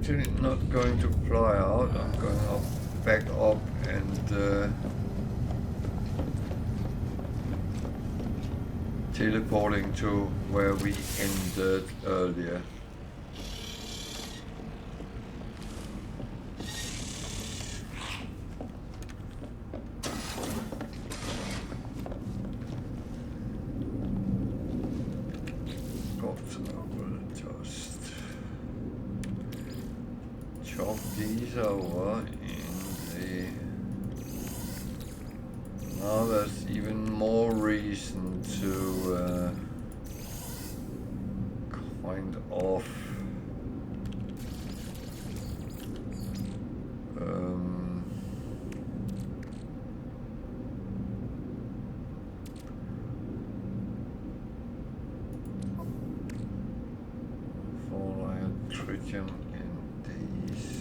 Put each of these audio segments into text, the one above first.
actually not going to fly out. I'm going up, back up and teleporting to where we ended earlier. These over in the... Now there's even more reason to kind of fall iron tritium in these.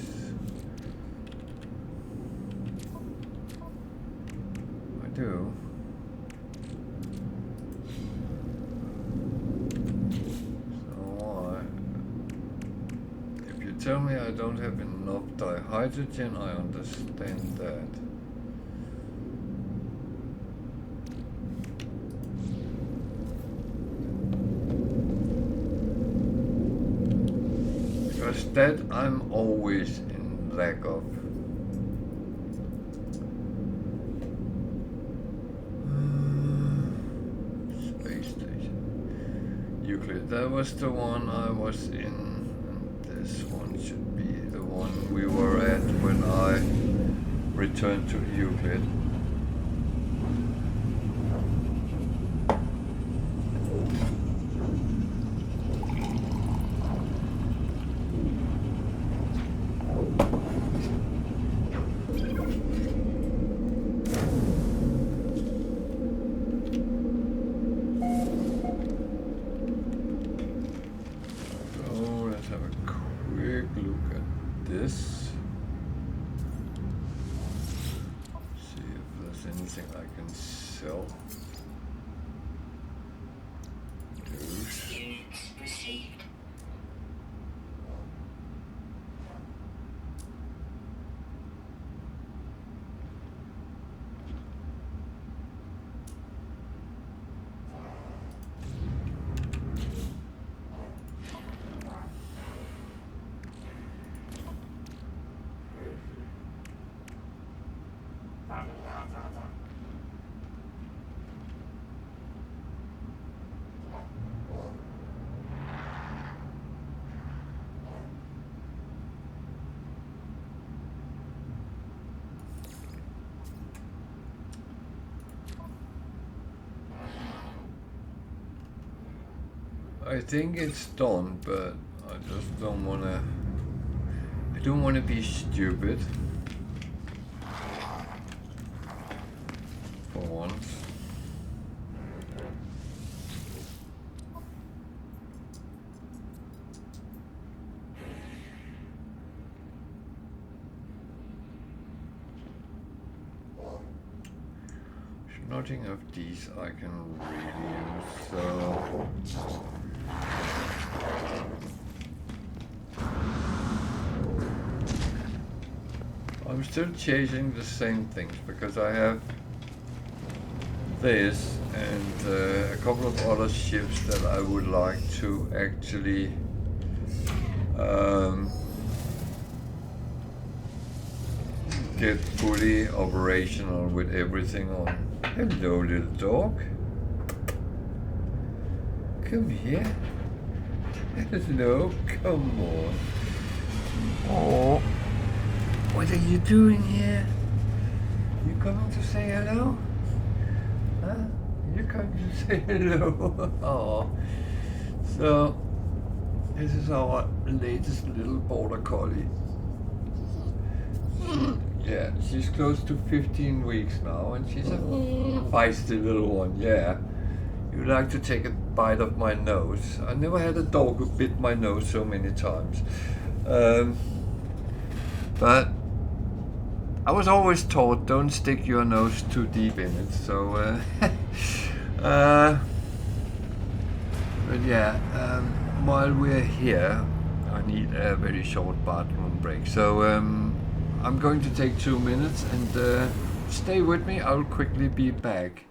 Do. So if you tell me I don't have enough dihydrogen, I understand that. Because that I'm always in lack of. That was the one I was in, and this one should be the one we were at when I returned to Euclid. I think it's done, but I just don't wanna... I don't wanna be stupid. For once. Nothing of these I can really use, so... I'm still chasing the same things because I have this and a couple of other ships that I would like to actually get fully operational with everything on. Hello, little dog. Come here. Hello, come on. Oh, what are you doing here? You coming to say hello? Huh? You coming to say hello? Oh, so this is our latest little border collie. Yeah, she's close to 15 weeks now, and she's a feisty little one, yeah. You like to take a bite of my nose. I never had a dog who bit my nose so many times. But I was always taught, don't stick your nose too deep in it, so... but yeah, while we're here, I need a very short bathroom break. So I'm going to take 2 minutes and stay with me. I'll quickly be back.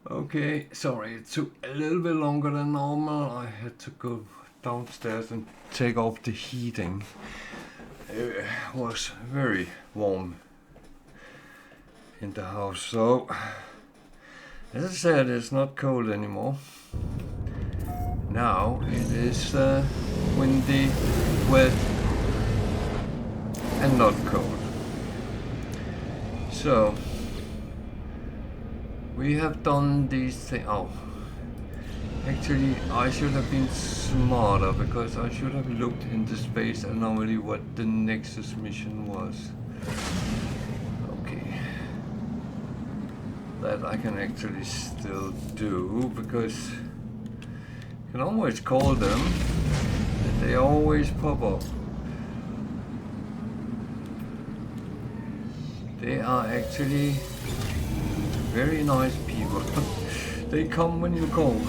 Okay, sorry, it took a little bit longer than normal. I had to go downstairs and take off the heating. It was very warm in the house, so as I said, it's not cold anymore. Now it is windy, wet, and not cold. So we have done these things. Oh, actually, I should have been smarter because I should have looked into space anomaly what the Nexus mission was. Okay, that I can actually still do because you can always call them. They always pop up. They are actually very nice people. They come when you call.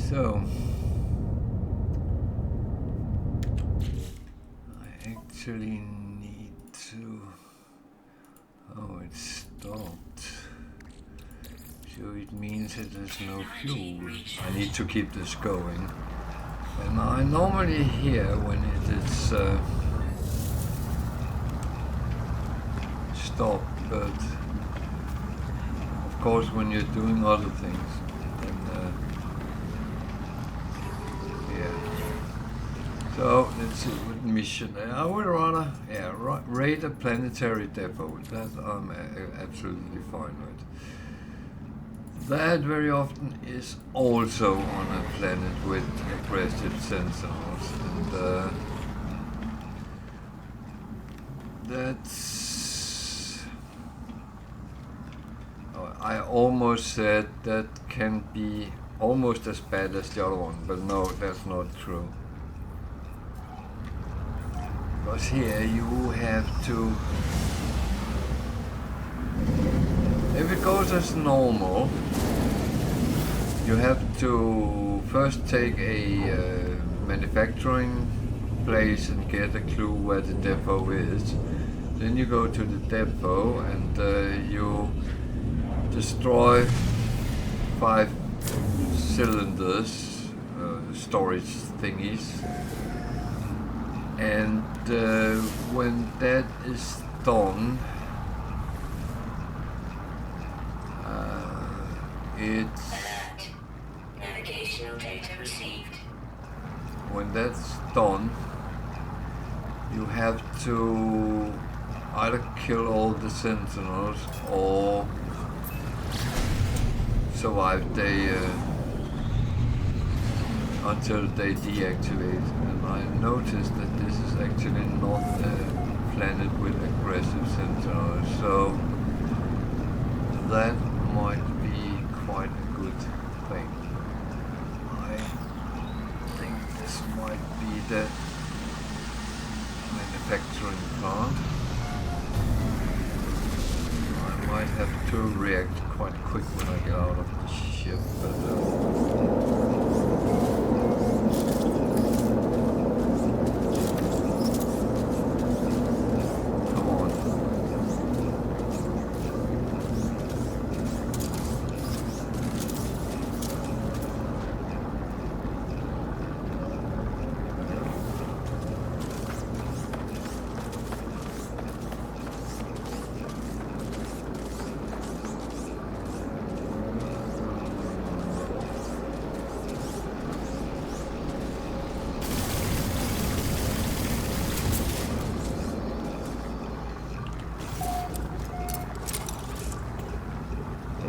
So I actually need to. Oh, it stopped. So it means that there's no fuel. I need to keep this going. And I normally hear when it is stopped, but of course when you're doing other things, then yeah. So let's see what mission. I would rather, raid a planetary depot. That I'm absolutely fine with. That very often is also on a planet with aggressive sensors, and that's. Oh, I almost said that can be almost as bad as the other one, but no, that's not true. Because here you have to. If it goes as normal, you have to first take a manufacturing place and get a clue where the depot is. Then you go to the depot and you destroy 5 cylinders, storage thingies. And when that is done, it's navigational data received. When that's done, you have to either kill all the sentinels or survive until they deactivate. And I noticed that this is actually not a planet with aggressive sentinels, so that might be quite a good thing. I think this might be the manufacturing plant. I might have to react quite quick when I get out of the ship, but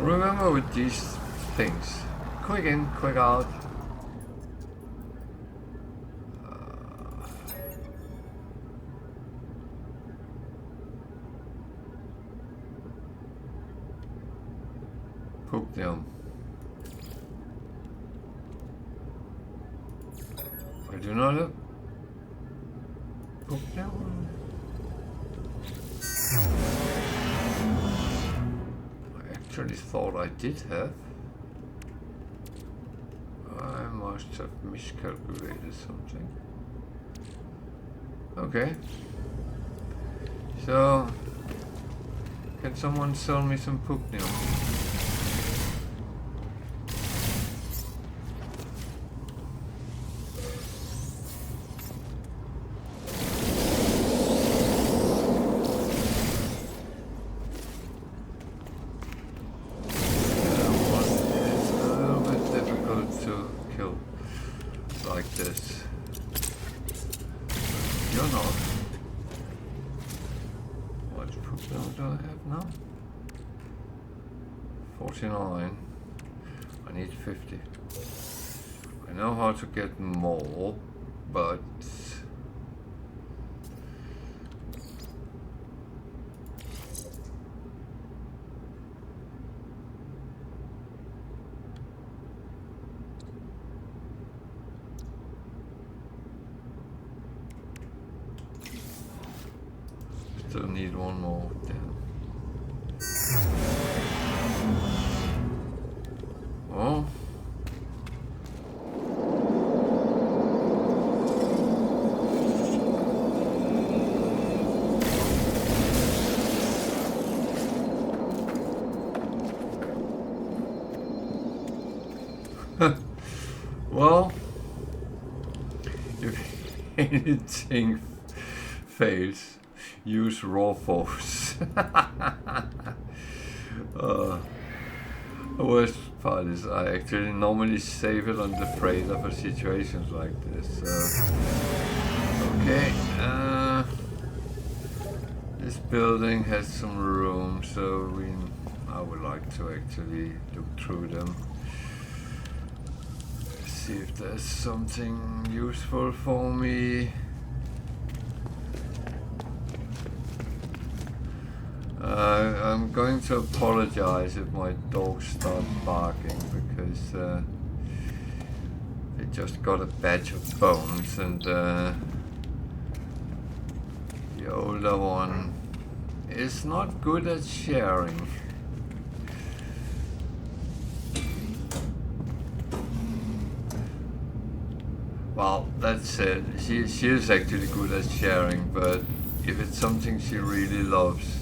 remember with these things, quick in, quick out. Poke them. I do not have poke them. actually thought I did have. I must have miscalculated something. Okay. So, can someone sell me some pugnium? I need 50. I know how to get more, but still need one more. Damn. Oh. Well, if anything fails, use raw force. The worst part is I actually normally save it on the freighter for situations like this. Okay, this building has some room, so I would like to actually look through them. See if there's something useful for me. I'm going to apologize if my dogs start barking because they just got a batch of bones, and the older one is not good at sharing. Well, that said, she is actually good at sharing, but if it's something she really loves,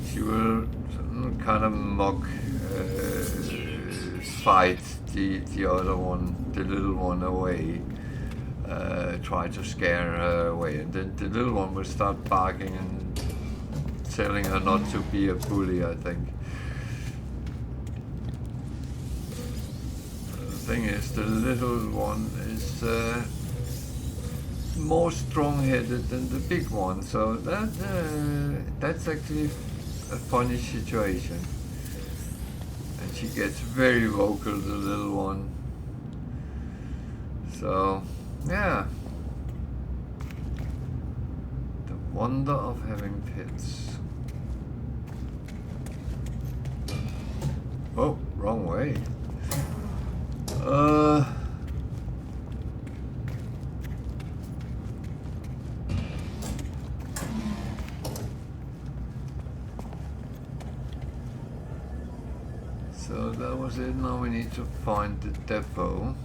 she will kind of mock, fight the other one, the little one, away, try to scare her away, and then the little one will start barking and telling her not to be a bully, I think. The thing is, the little one is more strong-headed than the big one, so that's actually a funny situation, and she gets very vocal, the little one. So yeah, the wonder of having pets. Oh, wrong way. So that was it. Now we need to find the depot.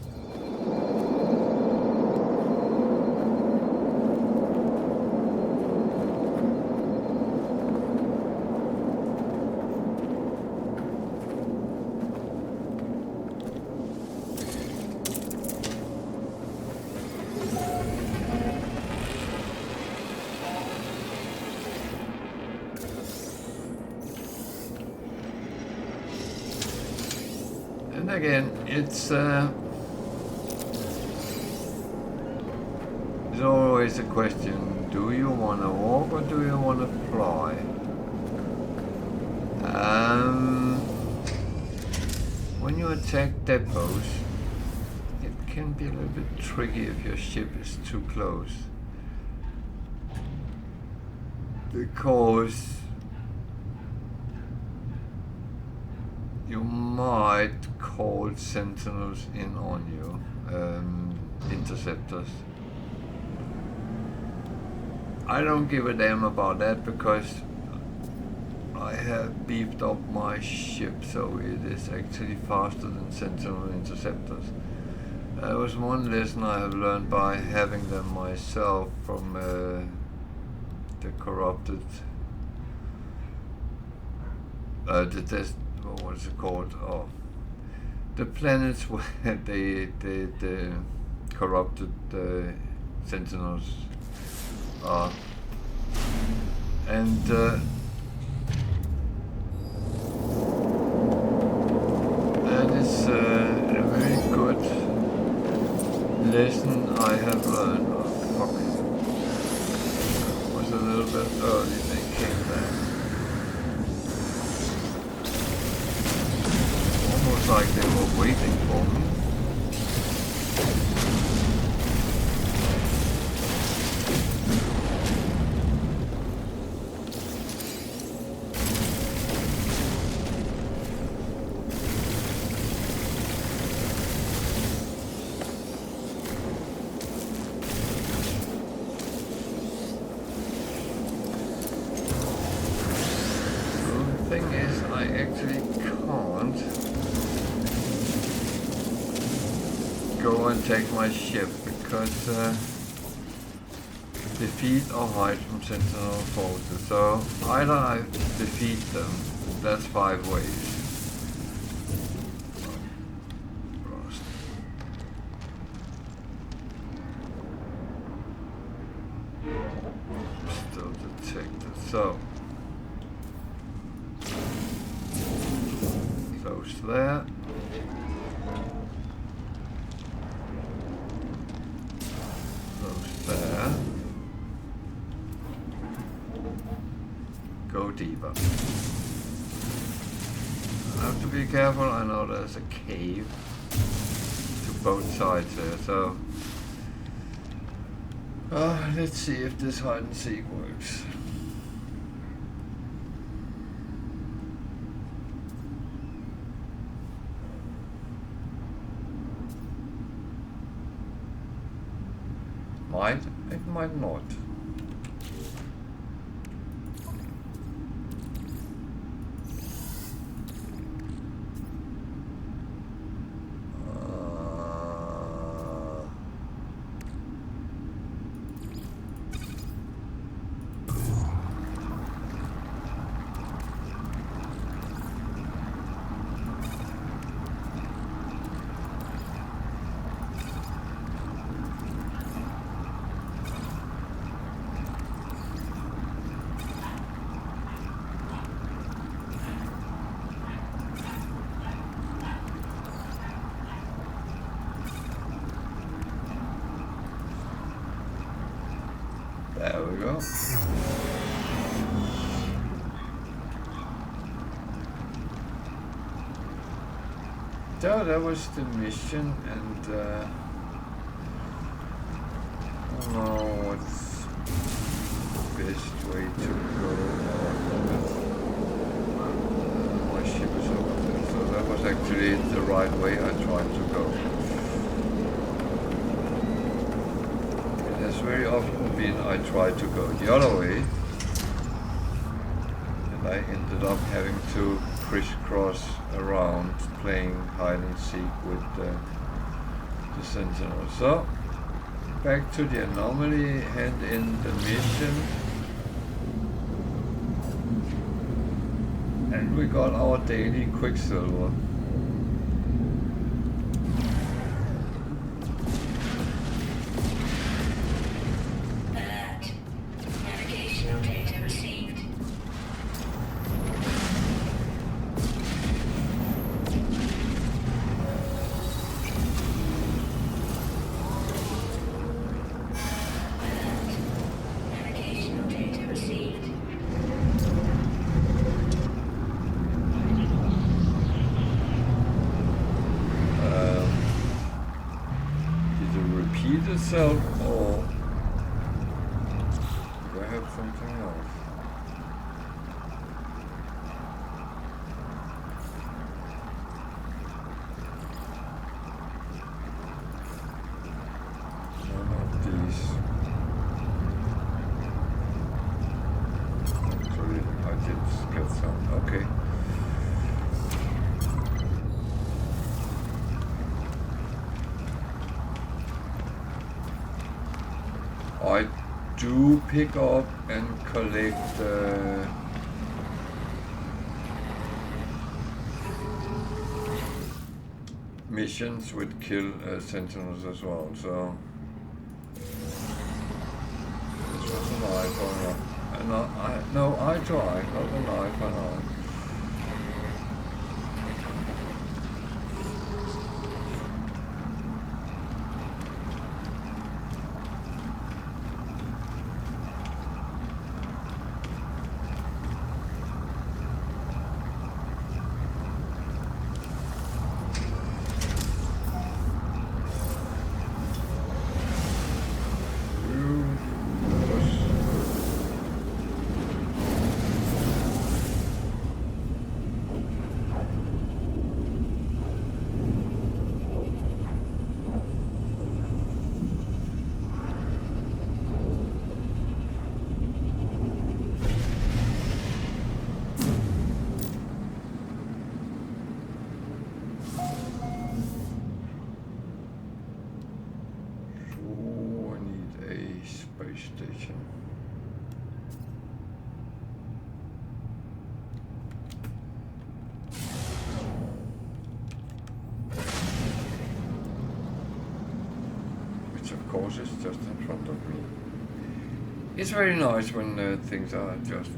And again, it's always a question, do you want to walk or do you want to fly? When you attack depots, it can be a little bit tricky if your ship is too close, because you might call sentinels in on you, interceptors. I don't give a damn about that because I have beefed up my ship so it is actually faster than Sentinel interceptors. That was one lesson I have learned by having them myself from the corrupted, what is it called? Oh, the planets where the corrupted Sentinels are, and that is a very good lesson I have learned. Oh, fuck. It was a little bit early they came back. Almost like they were waiting for me. Take my ship because defeat or hide from Sentinel forces. So either I defeat them, that's 5 ways. Still detected. So those there. There. Go deeper. I have to be careful. I know there's a cave to both sides there, so let's see if this hide and seek works. It might not. There we go. So that was the mission, and I don't know what's the best way to go. My ship is over there, so that was actually the right way I tried to go. Very often been I tried to go the other way, and I ended up having to crisscross around playing hide and seek with the Sentinel. So back to the anomaly, hand in the mission, and we got our daily Quicksilver. Itself, or do I have something else? None of these. Actually, I did get some. okay. I do pick up and collect missions with kill sentinels as well, so this was a knife or not? No, eye to eye, not a knife, an eye. Station. Which of course is just in front of me. It's very nice when things are just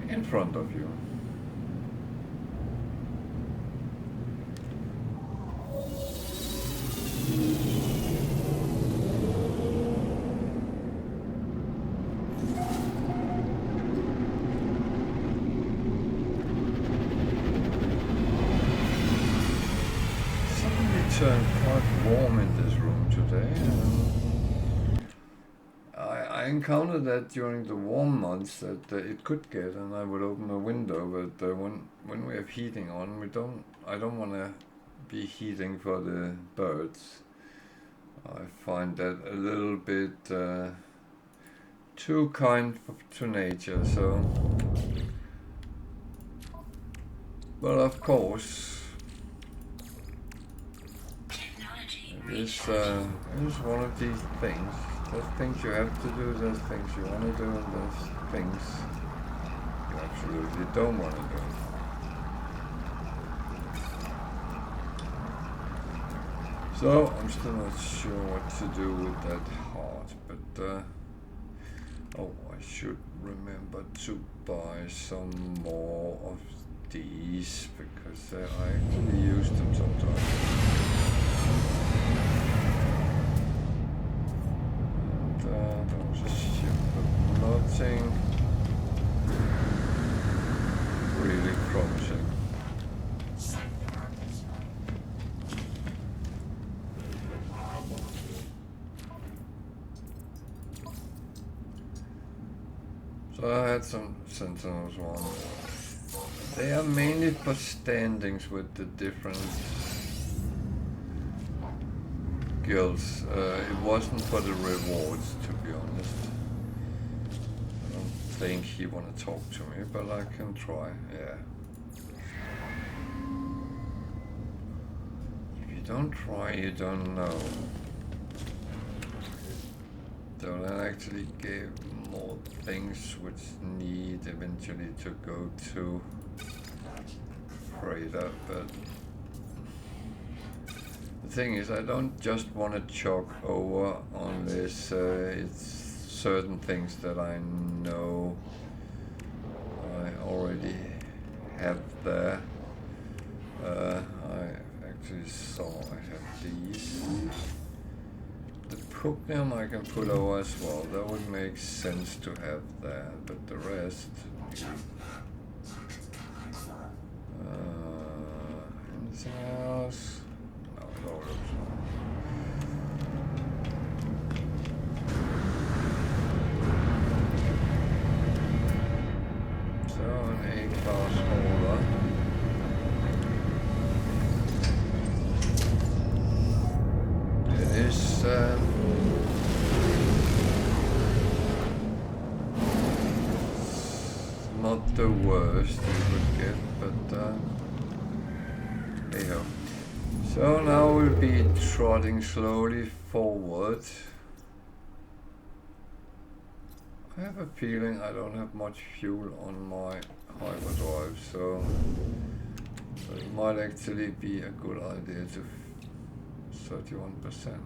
in front of you. Turned quite warm in this room today. I encountered that during the warm months that it could get, and I would open a window. But when we have heating on, I don't want to be heating for the birds. I find that a little bit too kind to nature. So, but of course. It's one of these things. There's things you have to do, there's things you want to do, and there's things you absolutely don't want to do. So, I'm still not sure what to do with that heart, but oh, I should remember to buy some more of these, because I actually use them sometimes. There was a ship, but nothing really promising. So I had some sentinels one. They are mainly for standings with the different guilds. It wasn't for the rewards, to be honest. I don't think he want to talk to me, but I can try, yeah. If you don't try, you don't know. So that actually gave more things which need eventually to go to freighter, but the thing is, I don't just want to chalk over unless it's certain things that I know I already have there. I actually saw I have these. The Pugnium I can put over as well. That would make sense to have there, but the rest. Anything else? No, it all looks fine. So an A-class holder. It is not the worst you would get, but anyhow. So now we'll be trotting slowly forward. I have a feeling I don't have much fuel on my hyperdrive, so it might actually be a good idea to 31%.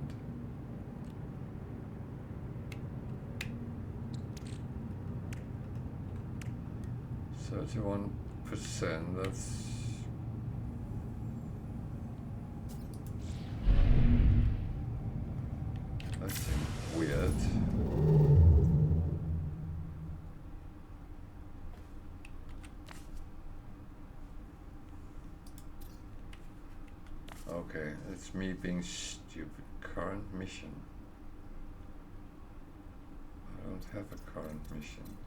That's weird. Okay, it's me being stupid. Current mission. I don't have a current mission.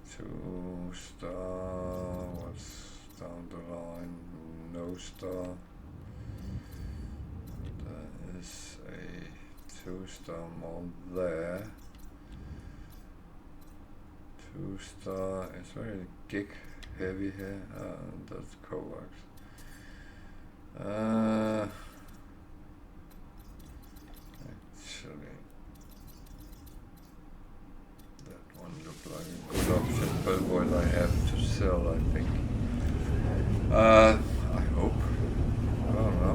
So 2-star, what's down the line? No star. There is a 2-star more there. 2-star is very gig heavy here. That's coax. Actually, that one looked like a good option, but what I have to sell, I think. I hope. I don't know.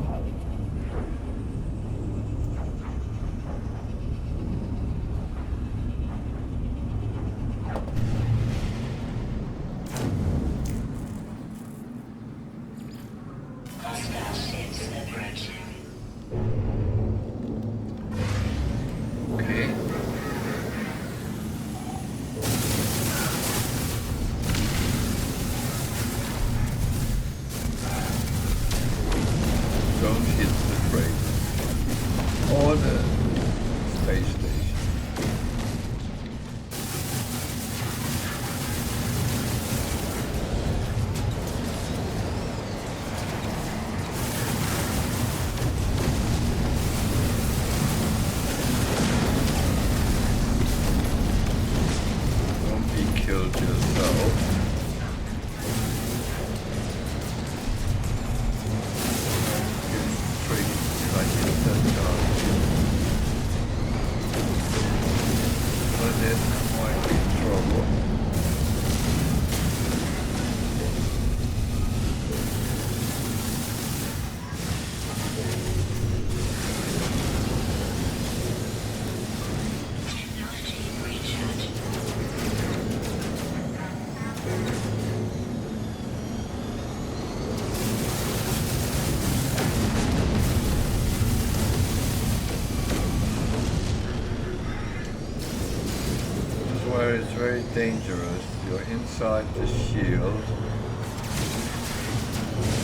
Dangerous. You're inside the shield.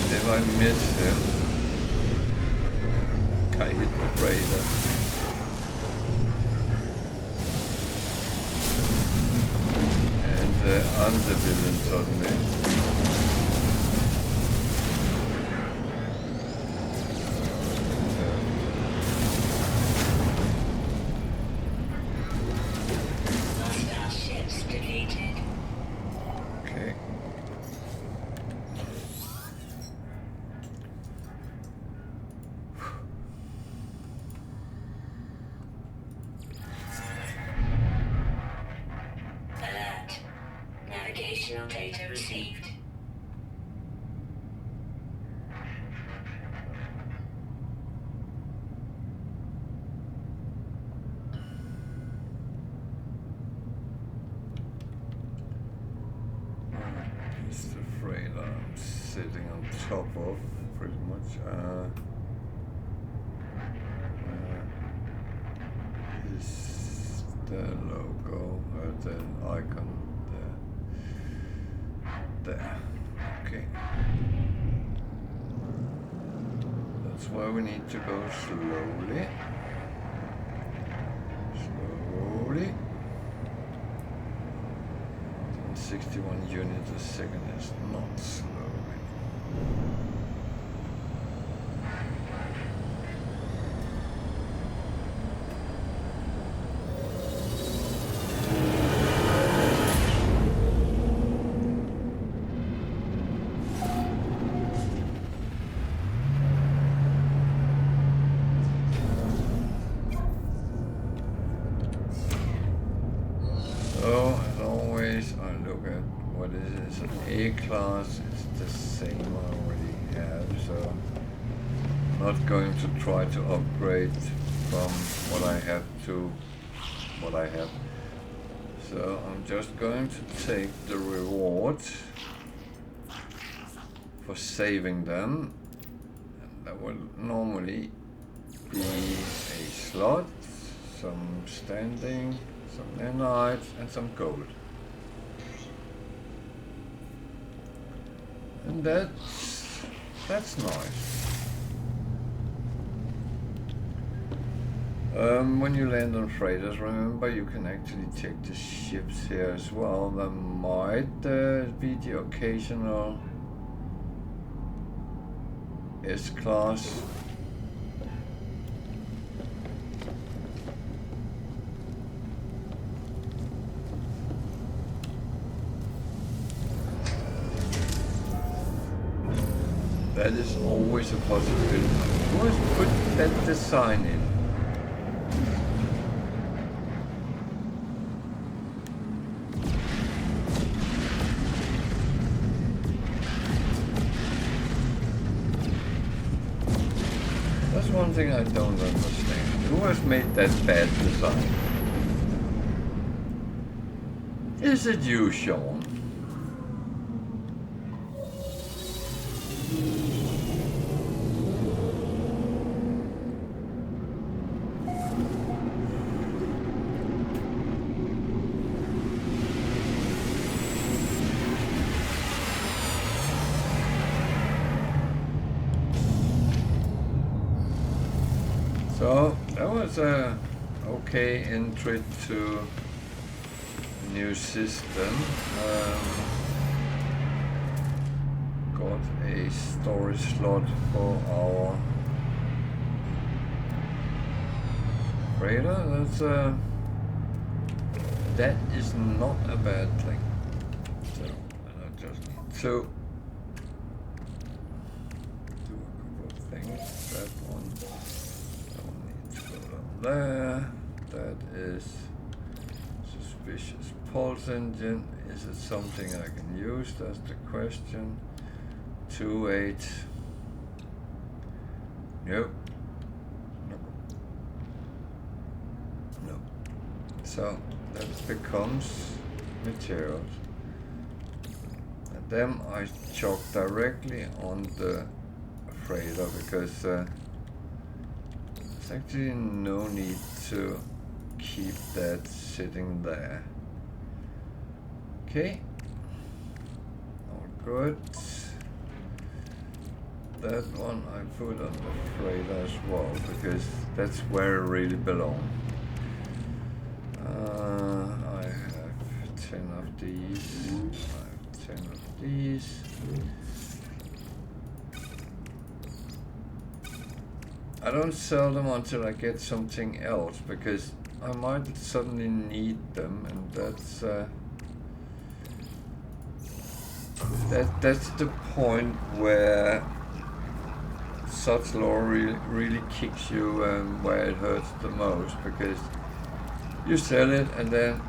If I miss him, I hit the freighter. And I'm the villain suddenly. Data received. It's the freighter I'm sitting on top of, pretty much. Is the logo, the icon there. Okay. That's why we need to go slowly. Slowly. 61 units a second is not slowly. look at what it is. An A class is the same I already have, so I'm not going to try to upgrade from what I have to what I have. So I'm just going to take the reward for saving them, and that will normally be a slot, some standing, some nanites, and some gold. And that's nice. When you land on freighters, remember you can actually take the ships here as well. There might be the occasional S-class. That is always a possibility. Always put that design in. That's one thing I don't understand. Who has made that bad design? Is it you, Sean? So that was a okay entry to a new system. Got a storage slot for our freighter. That is not a bad thing. So and I just need to do a couple of things. That one. There, that is suspicious pulse engine. Is it something I can use? That's the question. 2.8. Nope. No. So that becomes materials. And them I chalk directly on the freighter because there's actually no need to keep that sitting there. Okay, all good. That one I put on the freighter as well because that's where it really belongs. I have 10 of these. I have 10 of these. I don't sell them until I get something else because I might suddenly need them, and that's the point where such law really kicks you where it hurts the most, because you sell it and then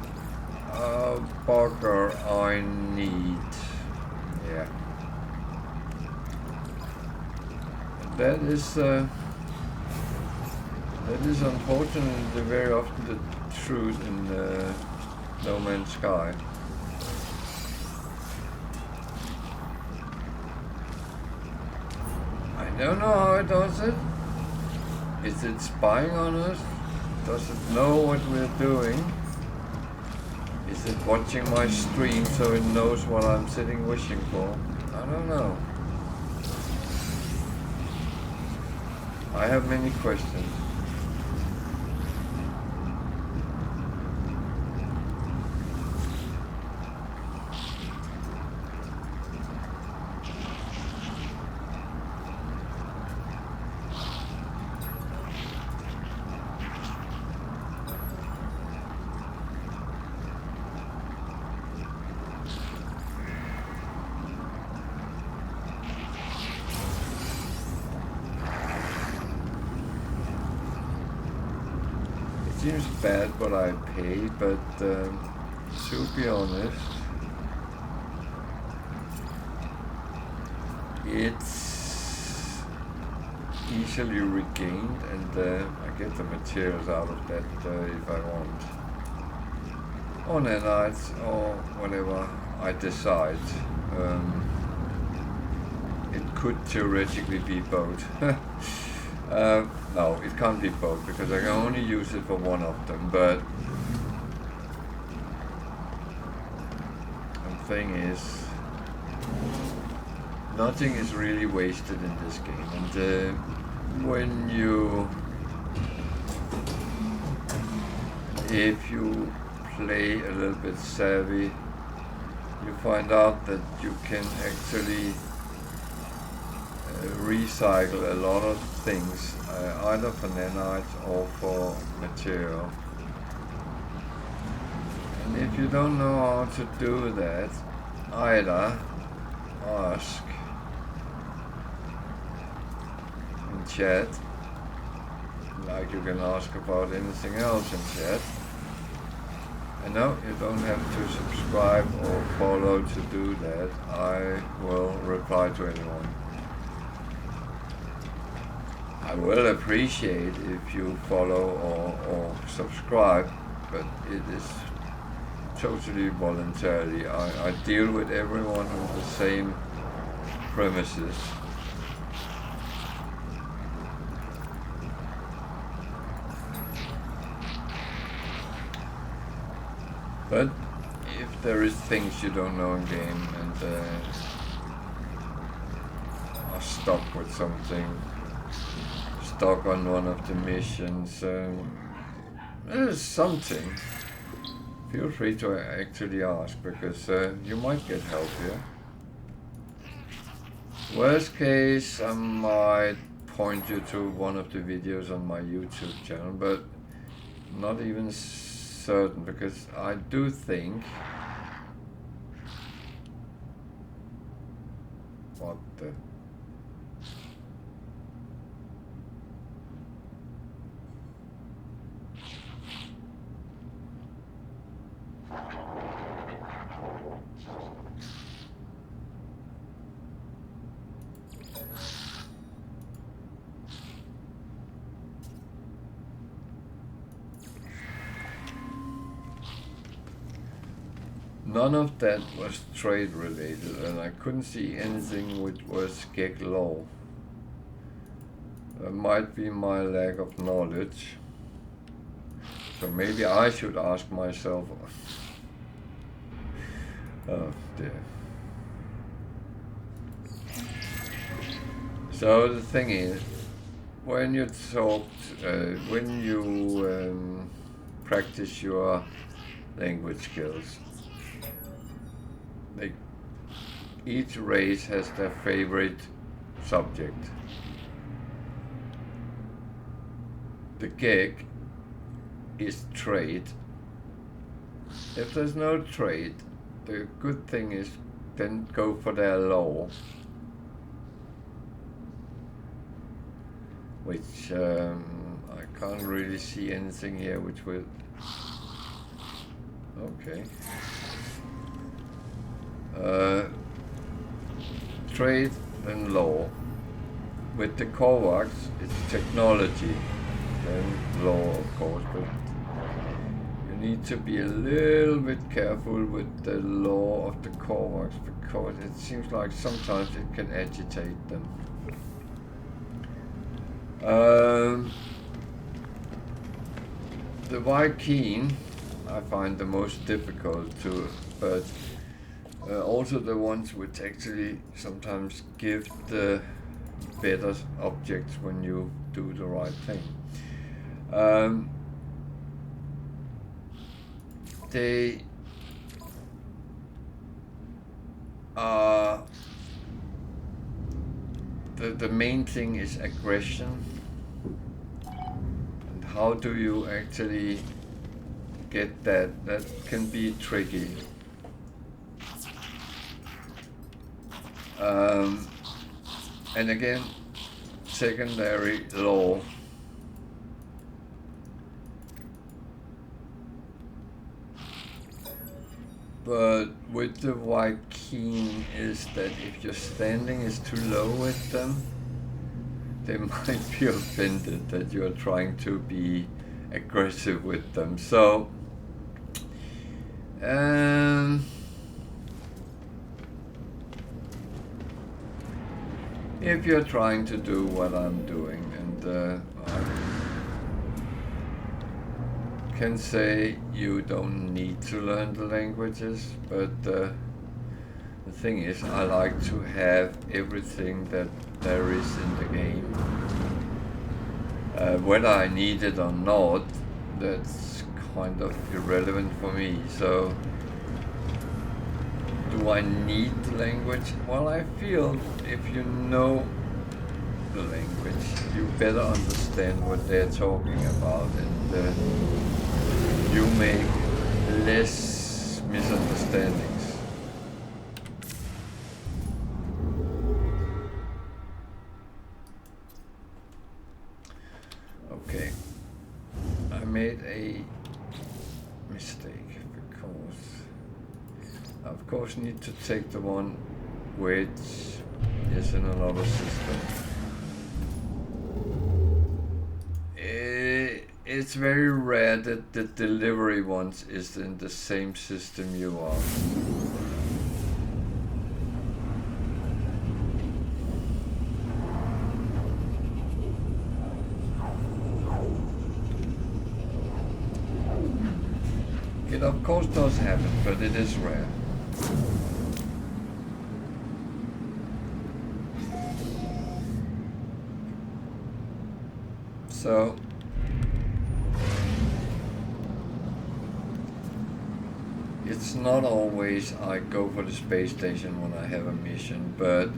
bugger, I need, yeah, and that is unfortunately very often the truth in No Man's Sky. I don't know how it does it. Is it spying on us? Does it know what we're doing? Is it watching my stream so it knows what I'm sitting wishing for? I don't know. I have many questions. Seems bad what I pay, but to be honest, it's easily regained, and I get the materials out of that if I want. Or nanites, or whatever I decide. It could theoretically be both. No, it can't be both, because I can only use it for one of them, but the thing is, nothing is really wasted in this game, and when you, if you play a little bit savvy, you find out that you can actually recycle a lot of things, either for nanites or for material. And if you don't know how to do that, either ask in chat, like you can ask about anything else in chat. And no, you don't have to subscribe or follow to do that. I will reply to anyone. I will appreciate if you follow or subscribe, but it is totally voluntarily. I deal with everyone on the same premises. But if there is things you don't know in game and are stuck with something, stuck on one of the missions, there's something, feel free to actually ask, because you might get help here. Worst case, I might point you to one of the videos on my YouTube channel, but not even certain, because I do think, what the, none of that was trade related, and I couldn't see anything which was gag law. That might be my lack of knowledge. So maybe I should ask myself. Oh dear. So the thing is, when you talk, when you practice your language skills, each race has their favorite subject. The gig is trade. If there's no trade, the good thing is then go for their law, which I can't really see anything here which will. Okay. Trade and law. With the Kovacs, it's technology and law, of course, but you need to be a little bit careful with the law of the Kovacs, because it seems like sometimes it can agitate them. The Viking I find the most difficult to, but also the ones which actually sometimes give the better objects when you do the right thing. They are the main thing is aggression, and how do you actually get that? That can be tricky. And again, secondary law. But with the Viking is that if your standing is too low with them, they might be offended that you are trying to be aggressive with them. So, if you're trying to do what I'm doing, and I can say you don't need to learn the languages, but the thing is, I like to have everything that there is in the game. Whether I need it or not, that's kind of irrelevant for me. So, do I need the language? Well, I feel if you know the language, you better understand what they're talking about, and you make less misunderstandings. Okay, I made a mistake because I of course need to take the one which is in another system. It's very rare that the delivery ones is in the same system you are. It of course does happen, but it is rare. So it's not always I go for the space station when I have a mission, but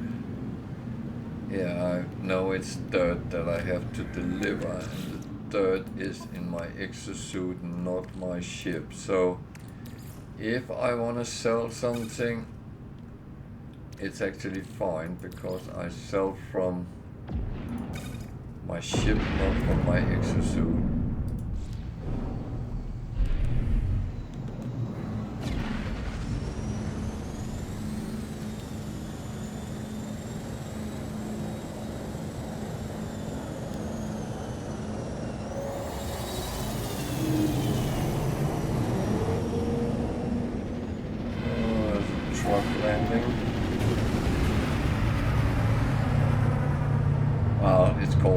yeah, I know it's dirt that I have to deliver, and the dirt is in my exosuit, not my ship. So if I want to sell something, it's actually fine because I sell from my ship, not from my exosuit.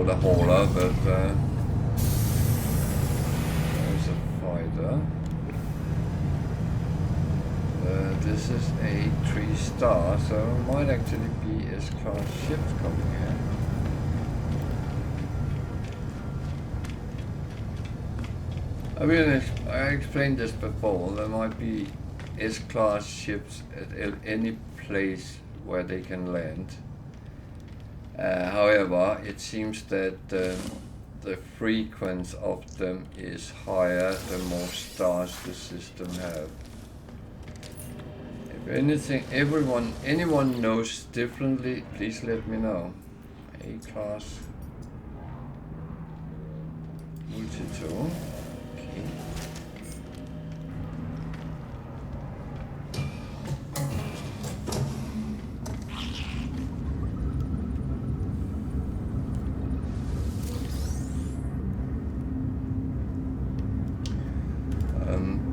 A hauler, but there's a fighter. This is a 3-star, so it might actually be S-class ships coming here. I mean, I explained this before. There might be S-class ships at any place where they can land. However, it seems that the frequency of them is higher the more stars the system have. If anything, anyone knows differently, please let me know. A-class multi-tool. Okay.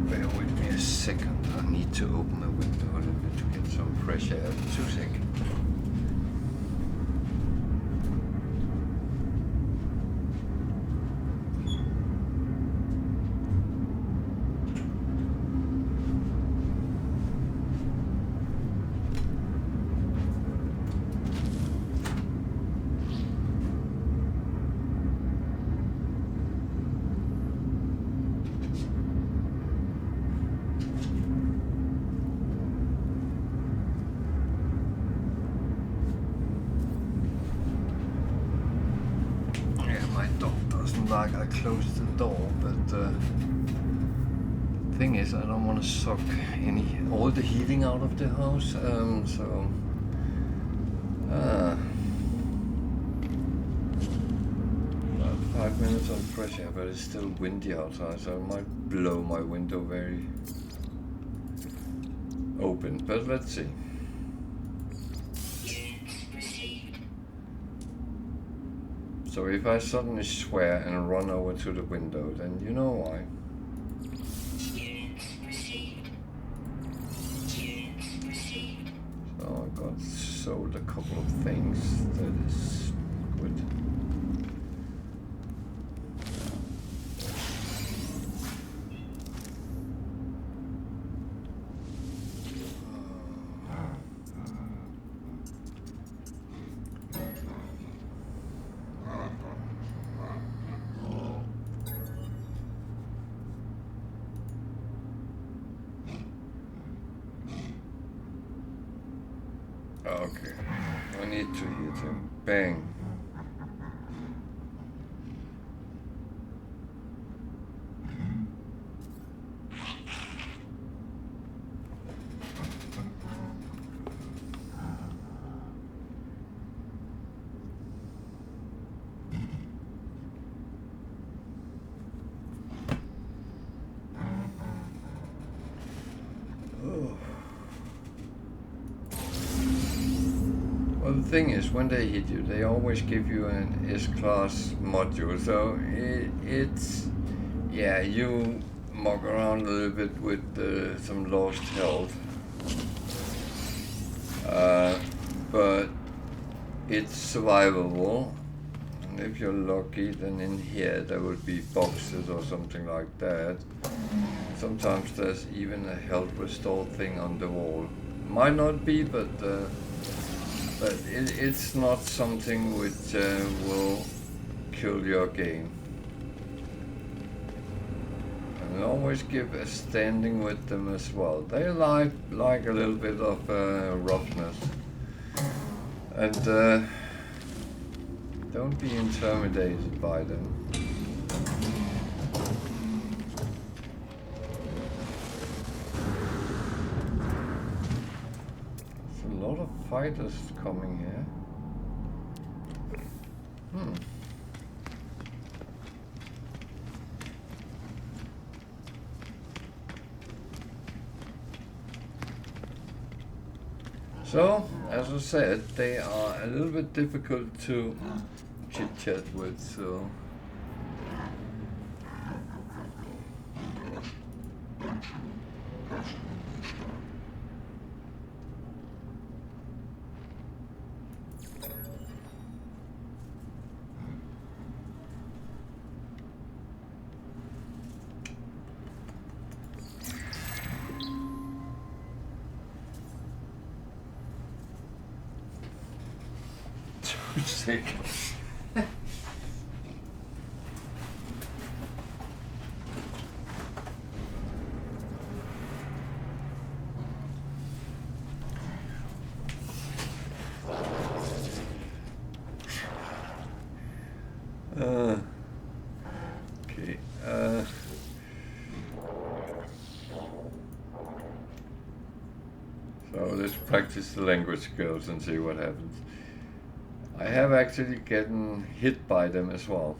Bear with me a second. I need to open my window a little bit to get some fresh air. 2 seconds. Like I closed the door, but the thing is I don't want to suck all the heating out of the house, so about 5 minutes on fresh air, but it's still windy outside, so I might blow my window very open, but let's see. So if I suddenly swear and run over to the window, then you know why. So I got sold a couple of things. That is good. Okay, I need to hit him. Bang. Well, the thing is, when they hit you, they always give you an S-class module, so it's, yeah, you muck around a little bit with some lost health, but it's survivable, and if you're lucky, then in here there will be boxes or something like that. Sometimes there's even a health restore thing on the wall. Might not be, but it's not something which will kill your game. And always give a standing with them as well. They like a little bit of roughness. And don't be intimidated by them. A lot of fighters coming here. So, as I said, they are a little bit difficult to chit-chat with, so... Sick. Okay. So let's practice the language skills and see what happens. I have actually gotten hit by them as well.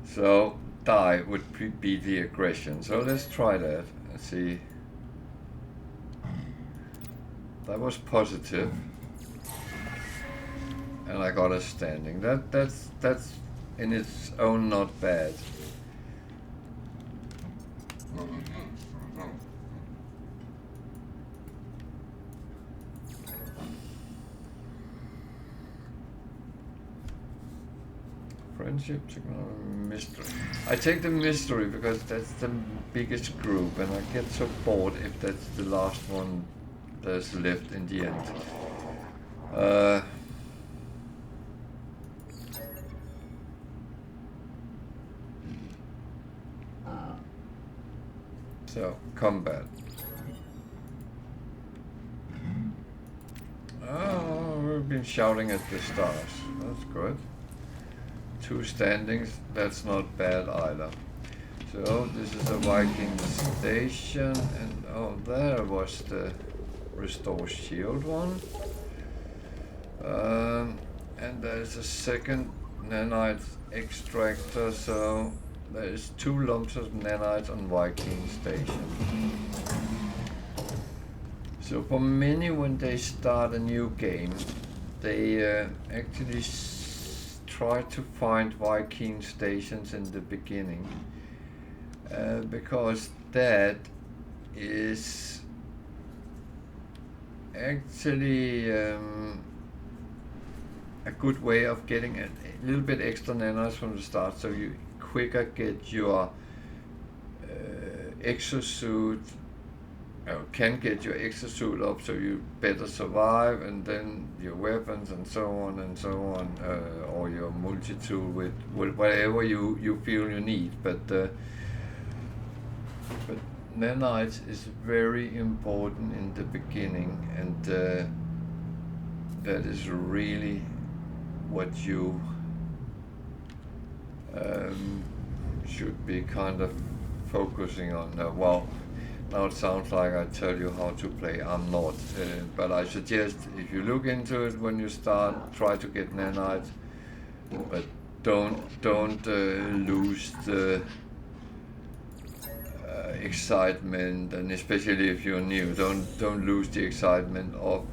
So die would be the aggression. So let's try that and see. That was positive. And I got a standing. That's in its own not bad. Friendship, mystery. I take the mystery because that's the biggest group, and I get so bored if that's the last one that's left in the end. So, combat. Oh, we've been shouting at the stars. That's good. 2 standings, that's not bad either. So this is a Viking station, and oh, there was the restore shield one. And there's a second nanite extractor, so there's 2 lumps of nanites on Viking station. So for many, when they start a new game, they actually try to find Viking stations in the beginning, because that is actually a good way of getting a little bit extra nanos from the start, so you quicker get your exosuit, can get your exosuit up, so you better survive, and then your weapons and so on and so on, or your multi-tool with whatever you feel you need. But nanites is very important in the beginning, and that is really what you should be kind of focusing on. Well, now it sounds like I tell you how to play. I'm not, but I suggest if you look into it when you start, try to get nanites, but don't lose the excitement, and especially if you're new, don't lose the excitement of,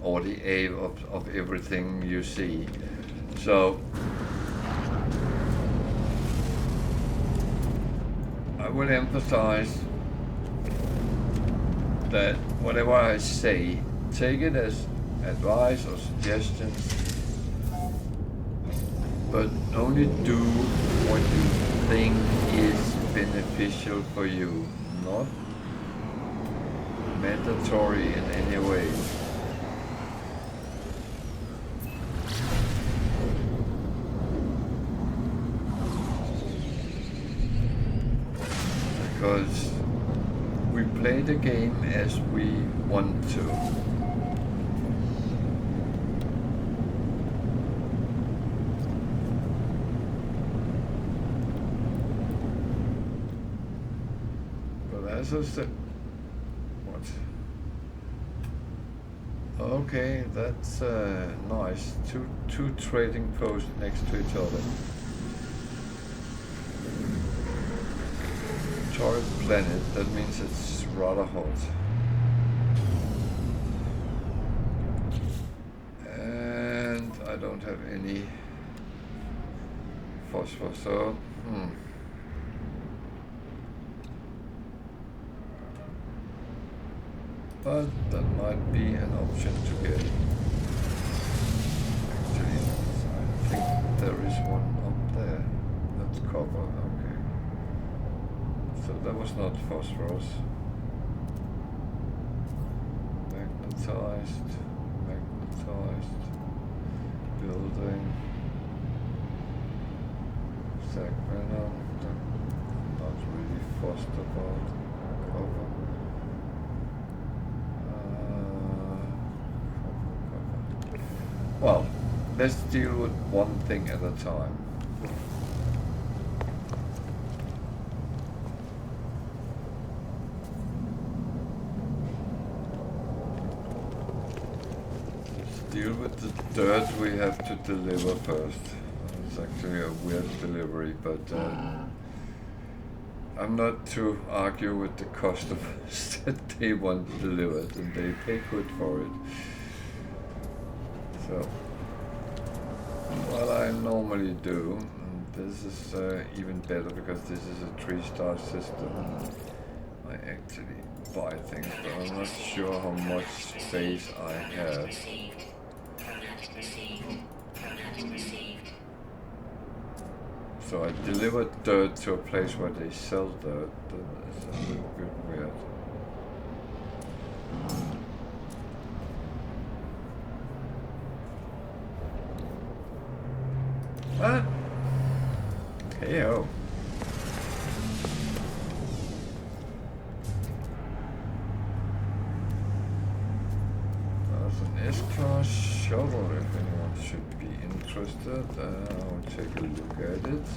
or the aim of everything you see. So I will emphasize that whatever I say, take it as advice or suggestions, but only do what you think is beneficial for you, not mandatory in any way. Because we play the game as we want to. But as I said, what? Okay, that's nice. Two trading posts next to each other. Planet, that means it's rather hot. And I don't have any phosphor, so but that might be an option to get. Actually, I think there is one up there. That's copper, okay. So that was not phosphorus. Magnetized, building, Sacramento, not really fussed about copper. Well, let's deal with one thing at a time. Deal with the dirt we have to deliver first. It's actually a weird delivery, but I'm not to argue with the customers that they want delivered, and they pay good for it. So, what I normally do, and this is even better because this is a 3-star system, I actually buy things, but I'm not sure how much space I have. So I deliver dirt to a place where they sell dirt. That's a little bit weird. What? Hey-o. There's an S-Class shuttle if anyone should be interested. I'll take a look at it.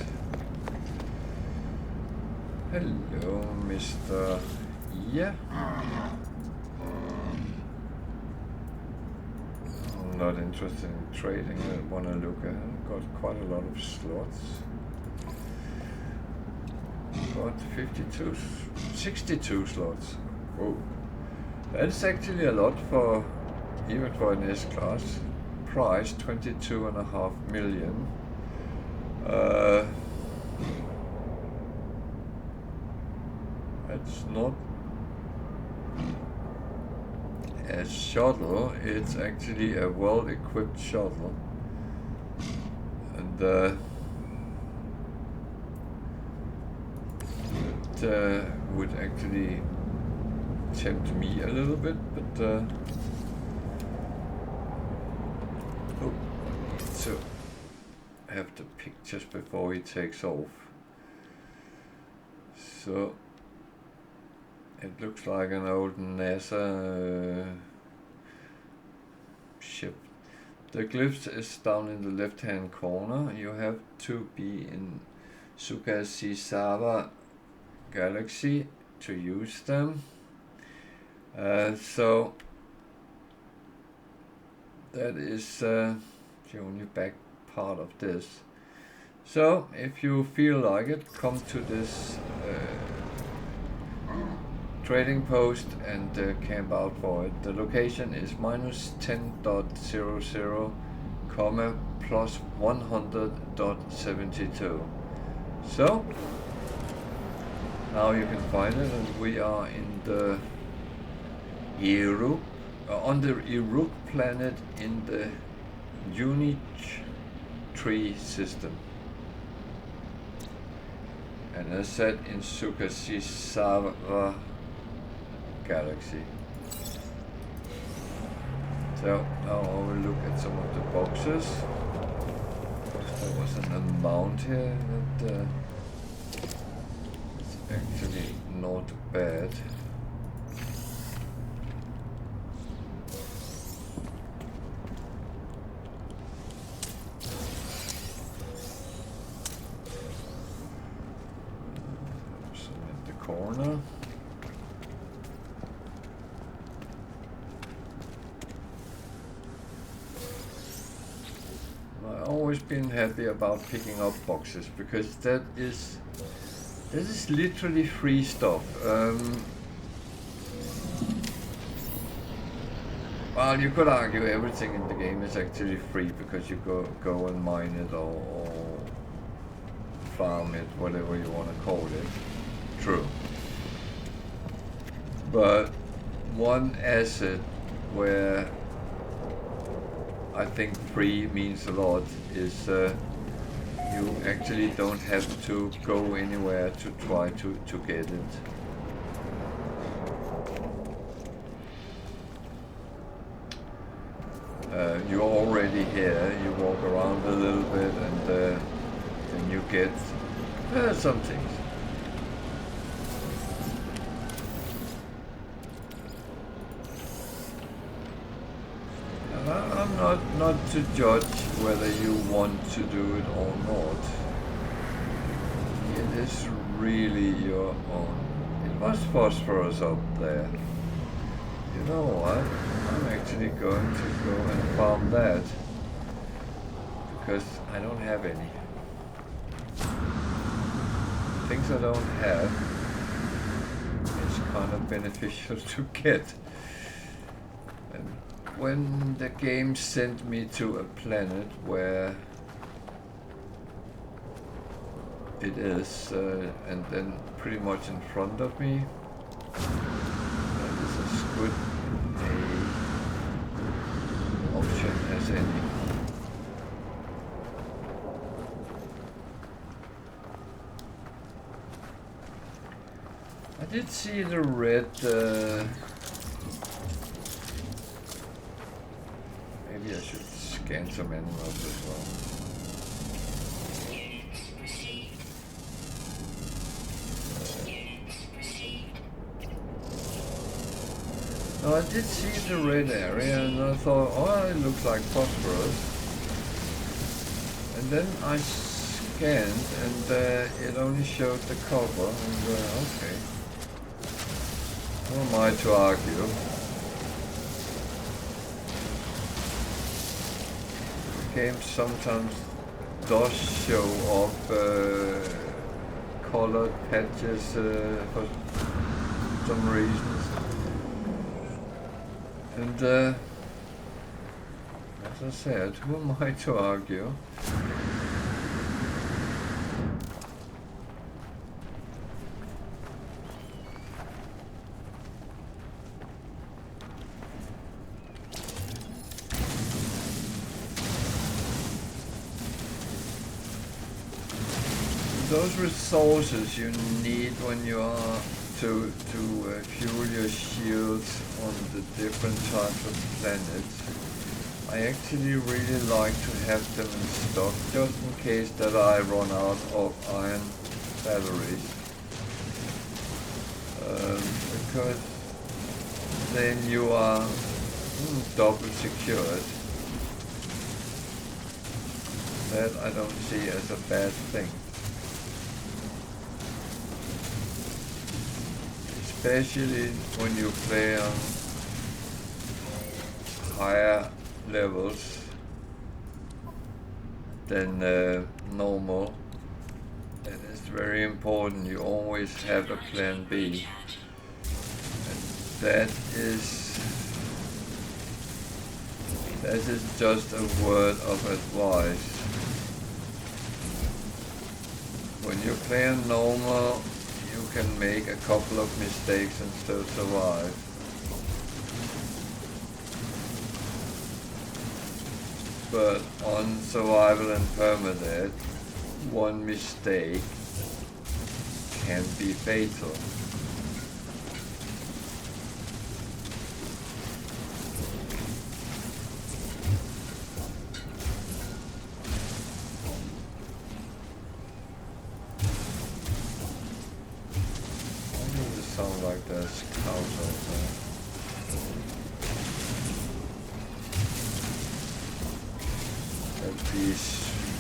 Hello, Mr. Yeah. I'm not interested in trading. I want to look at it. Got quite a lot of slots. Got 62, 62 slots. Whoa. That's actually a lot for, even for an S-Class. Price 22.5 million. It's not a shuttle, it's actually a well-equipped shuttle. And it would actually tempt me a little bit, but oh, I need to have the pictures before he takes off. So it looks like an old NASA ship. The glyphs is down in the left hand corner. You have to be in Zukasizawa Galaxy to use them. So that is the only back part of this. So if you feel like it, come to this trading post and camp out for it. The location is -10.00, +100.72. So now you can find it, and we are in the on the Iruk planet in the unedited system. And as said, in Zukasizawa Galaxy. So now I will look at some of the boxes. There was an amount here that is actually not bad. Some in the corner. Always been happy about picking up boxes, because that is literally free stuff. Well, you could argue everything in the game is actually free because you go and mine it or farm it, whatever you want to call it. True. But one asset where I think free means a lot is you actually don't have to go anywhere to try to get it. You're already here, you walk around a little bit, and then you get some things. I'm not to judge whether you want to do it or not. It is really your own. It was phosphorus up there. You know what? I'm actually going to go and farm that, because I don't have any. Things I don't have is kind of beneficial to get. And when the game sent me to a planet where it is, and then pretty much in front of me, that is as good a option as any. I did see the red. Maybe I should scan some animals as well. No, I did see the red area, and I thought, oh, it looks like phosphorus. And then I scanned, and it only showed the cover, and okay. Who am I to argue? The game sometimes does show up colored patches for some reasons. And as I said, who am I to argue? Those resources you need when you are to fuel your shields on the different types of planets. I actually really like to have them in stock, just in case that I run out of iron batteries. Because then you are double secured. That I don't see as a bad thing. Especially when you play on higher levels than normal. It is very important you always have a plan B. And that is just a word of advice. When you play on normal, you can make a couple of mistakes and still survive. But on survival and permadeath, one mistake can be fatal. Why does it sound like there's cows out there? These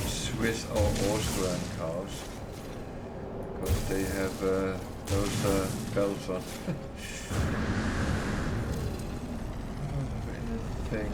Swiss or Austrian cows, because they have those belts on. I don't have anything.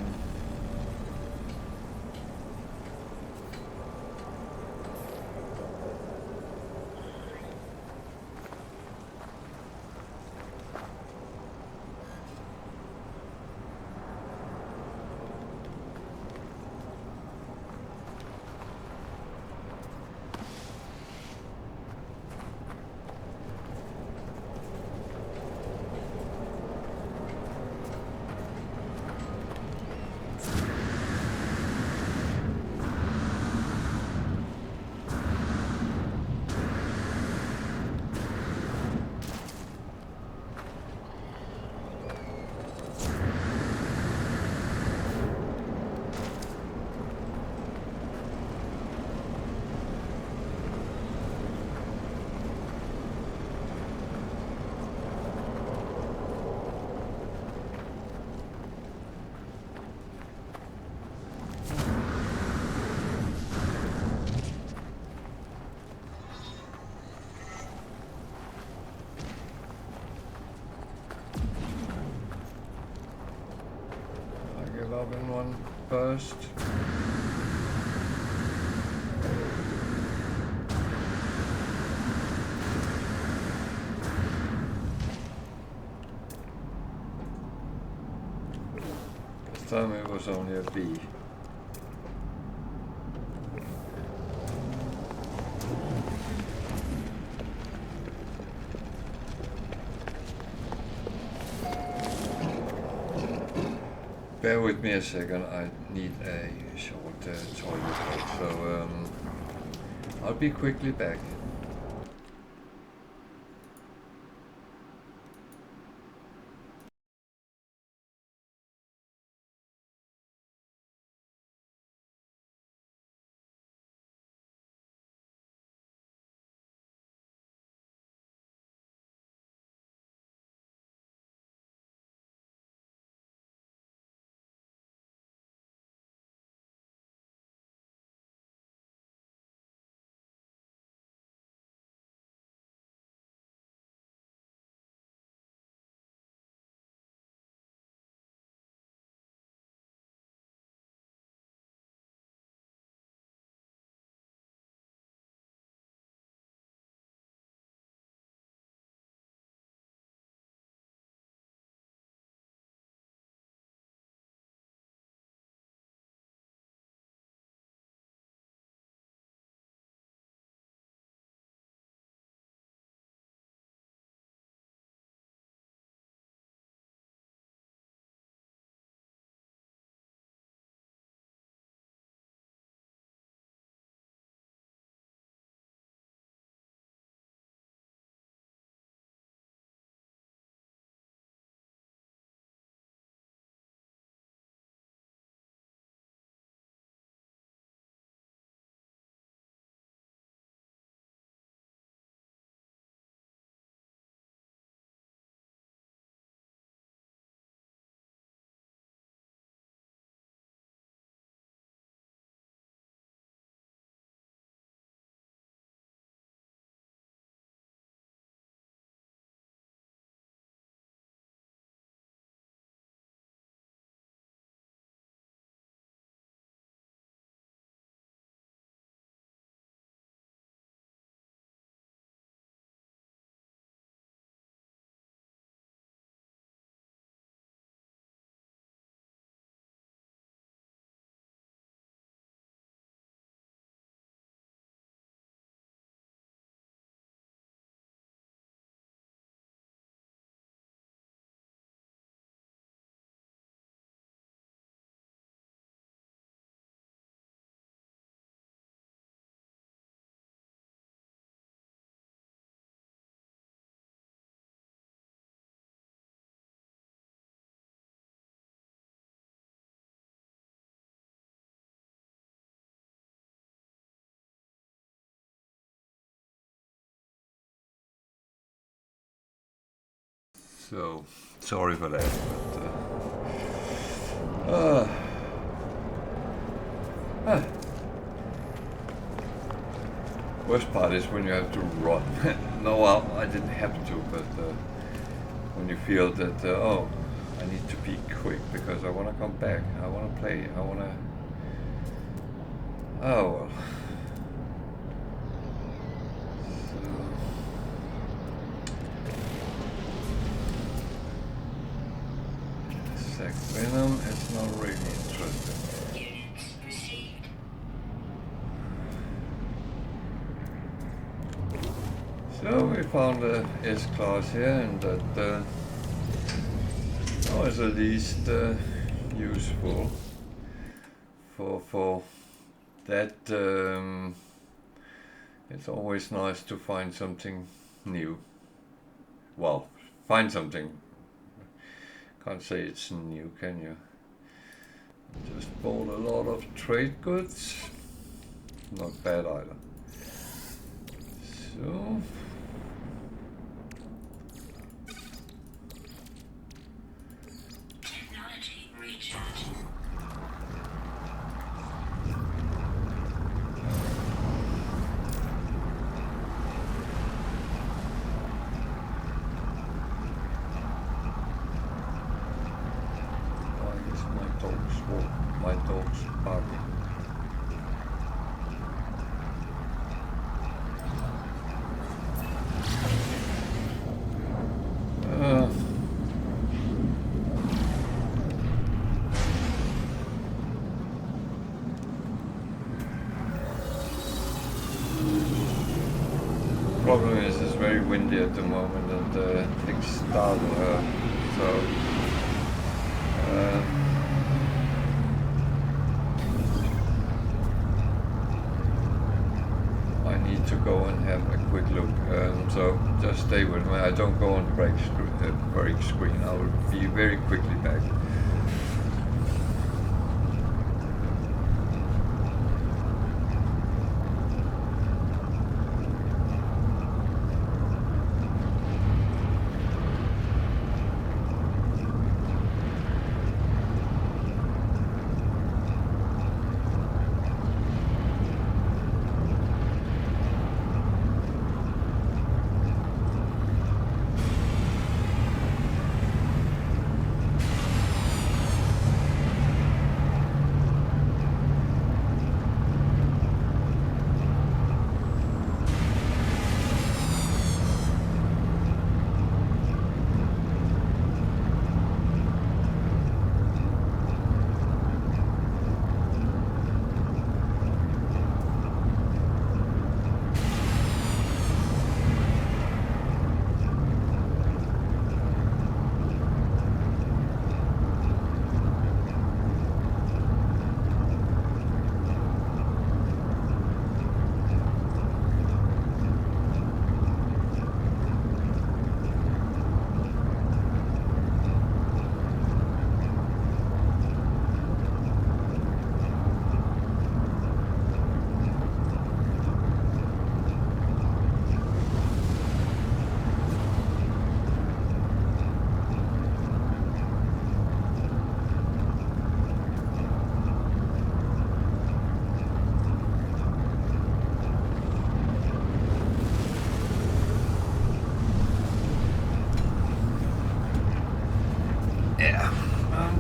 Up in one first. This time it was only a B. Bear with me a second, I need a short toilet break, so I'll be quickly back. So, sorry for that, but worst part is when you have to run. No, I didn't have to, but when you feel that, oh, I need to be quick because I want to come back, I want to play, I want to... Oh, well. So... Venom is not really interesting. Units received. So we found a S-class here, and that is at least useful for that. It's always nice to find something new. Well, find something. Can't say it's new, can you? Just bought a lot of trade goods. Not bad either. So... Technology recharge. I guess my dog's barking. Problem is it's very windy at the moment, and things startle her, so I need to go and have a quick look. So just stay with me. I don't go on break screen. I will be very quickly back.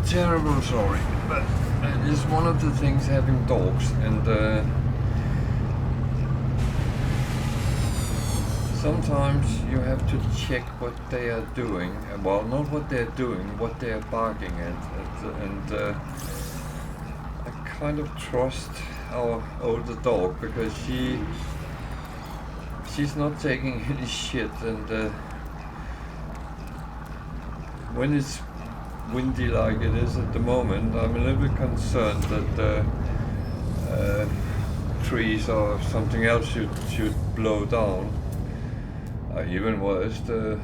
Terrible sorry, but it is one of the things having dogs, and sometimes you have to check what they are doing. Well, not what they're doing, what they are barking at, and I kind of trust our older dog because she's not taking any shit, and when it's windy like it is at the moment, I'm a little bit concerned that trees or something else should blow down. Even worse, the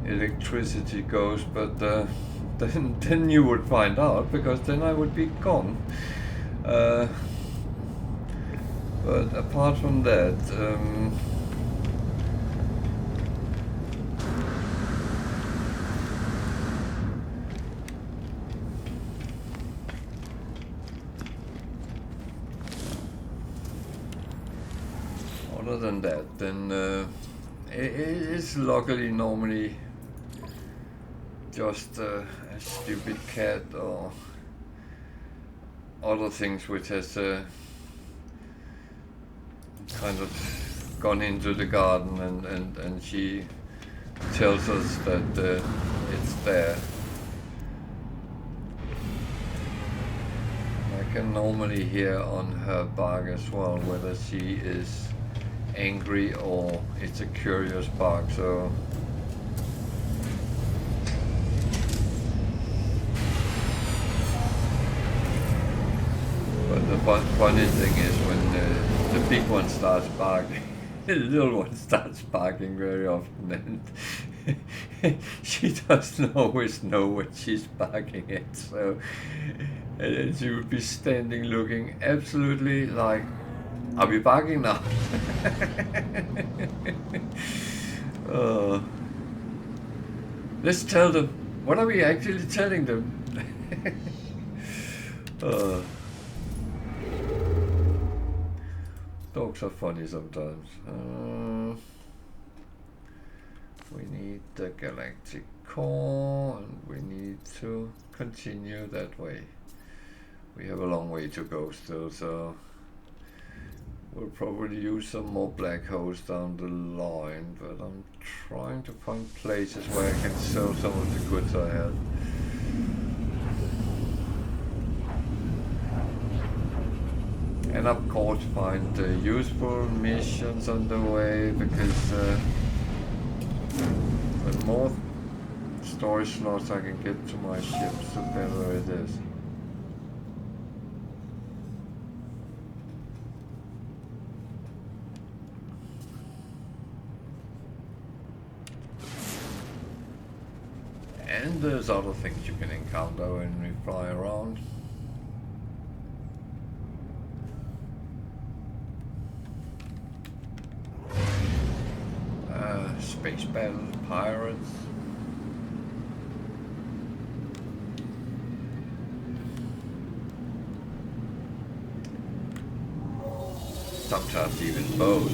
electricity goes, but then you would find out, because then I would be gone. But apart from that, other than that, then it's luckily normally just a stupid cat or other things which has kind of gone into the garden and she tells us that it's there. I can normally hear on her bark as well whether she is angry or it's a curious bark, so but the funny thing is when the big one starts barking, the little one starts barking very often, and she doesn't always know what she's barking at, so and she would be standing looking absolutely like, are we barking now? Let's tell them. What are we actually telling them? Dogs are funny sometimes. We need the galactic core and we need to continue that way. We have a long way to go still, so we'll probably use some more black holes down the line, but I'm trying to find places where I can sell some of the goods I have. And of course find useful missions on the way, because the more storage slots I can get to my ships, the better it is. And there's other things you can encounter when we fly around. Space battles, pirates. Sometimes even both.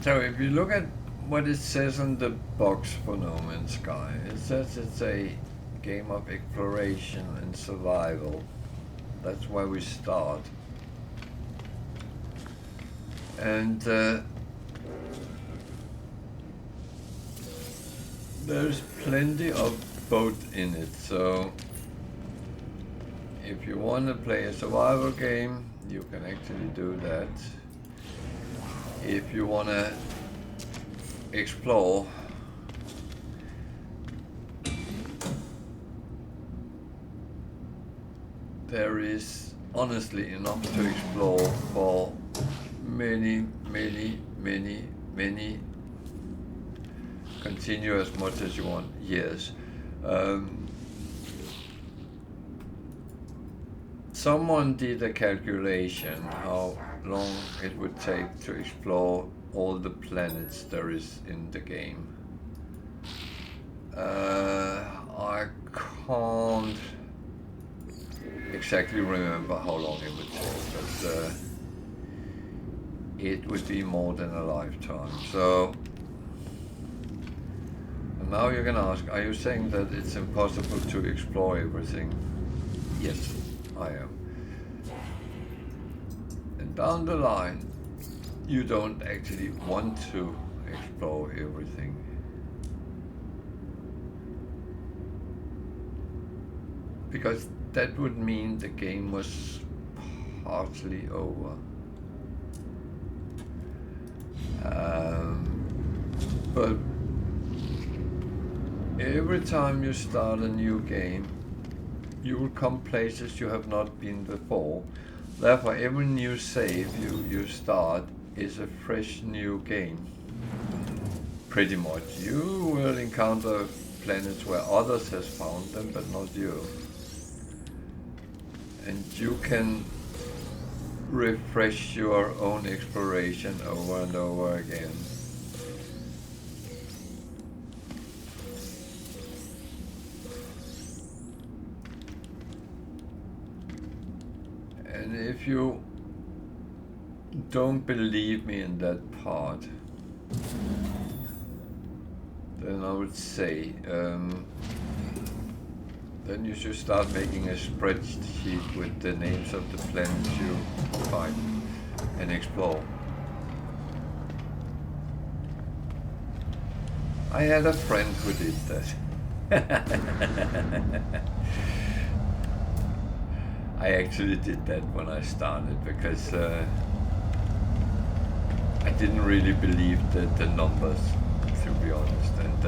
So if you look at what it says on the box for No Man's Sky, it says it's a game of exploration and survival. That's where we start. And there's plenty of both in it, so if you want to play a survival game, you can actually do that. If you want to explore, there is honestly enough to explore for many, continue as much as you want years. Someone did a calculation how long it would take to explore all the planets there is in the game. I can't exactly remember how long it would take, but it would be more than a lifetime. So now you're gonna ask, are you saying that it's impossible to explore everything? Yes, I am. And down the line, you don't actually want to explore everything. Because that would mean the game was partly over. But every time you start a new game, you will come places you have not been before. Therefore, every new save you start is a fresh new game. Pretty much. You will encounter planets where others has found them, but not you. and you can refresh your own exploration over and over again. And if you don't believe me in that part, then I would say then you should start making a spreadsheet with the names of the planets you find and explore. I had a friend who did that. I actually did that when I started because I didn't really believe the numbers, to be honest, and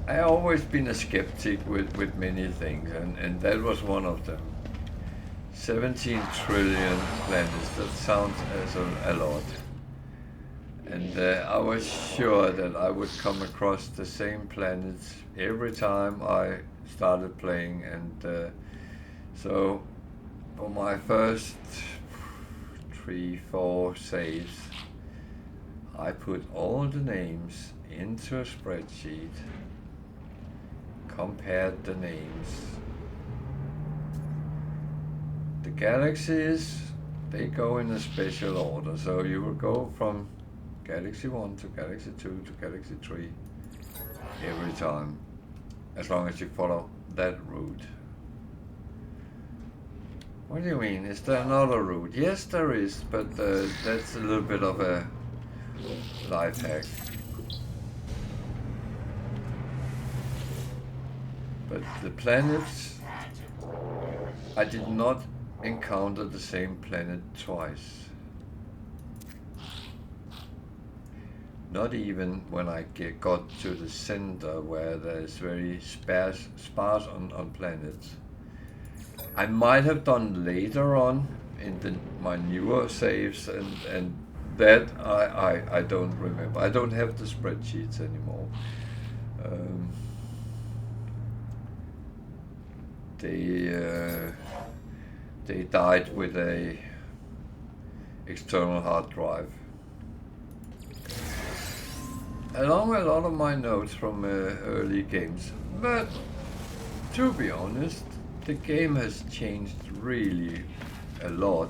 I always been a skeptic with many things, and that was one of them. 17 trillion planets, that sounds as a lot. And I was sure that I would come across the same planets every time I started playing, and so for my first 3-4 saves, I put all the names into a spreadsheet, compared the names. The galaxies, they go in a special order, so you will go from Galaxy 1 to Galaxy 2 to Galaxy 3 every time, as long as you follow that route. What do you mean? Is there another route? Yes, there is, but that's a little bit of a life hack. But the planets, I did not encounter the same planet twice. Not even when I got to the center where there's very sparse on planets. I might have done later on in my newer saves, and that I don't remember. I don't have the spreadsheets anymore. They died with a external hard drive. Along with a lot of my notes from early games, but to be honest, the game has changed really a lot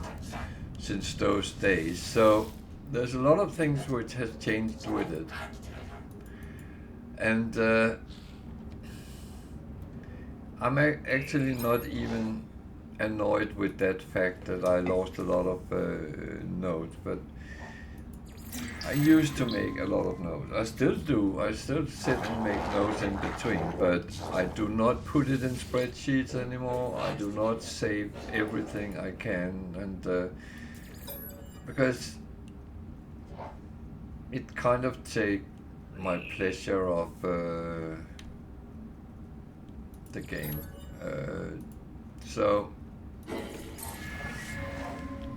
since those days, so there's a lot of things which has changed with it. And I'm actually not even annoyed with that fact that I lost a lot of notes, but I used to make a lot of notes. I still do. I still sit and make notes in between, but I do not put it in spreadsheets anymore. I do not save everything I can, and because it kind of takes my pleasure of the game. So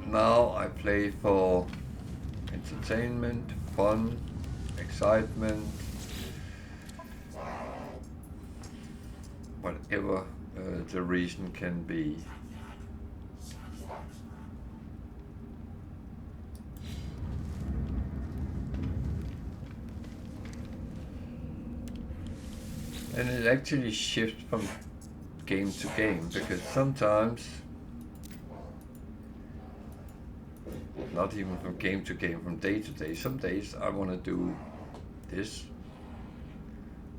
now I play for entertainment, fun, excitement, whatever the reason can be. And it actually shifts from game to game, because sometimes, not even from game to game, from day to day, some days I want to do this,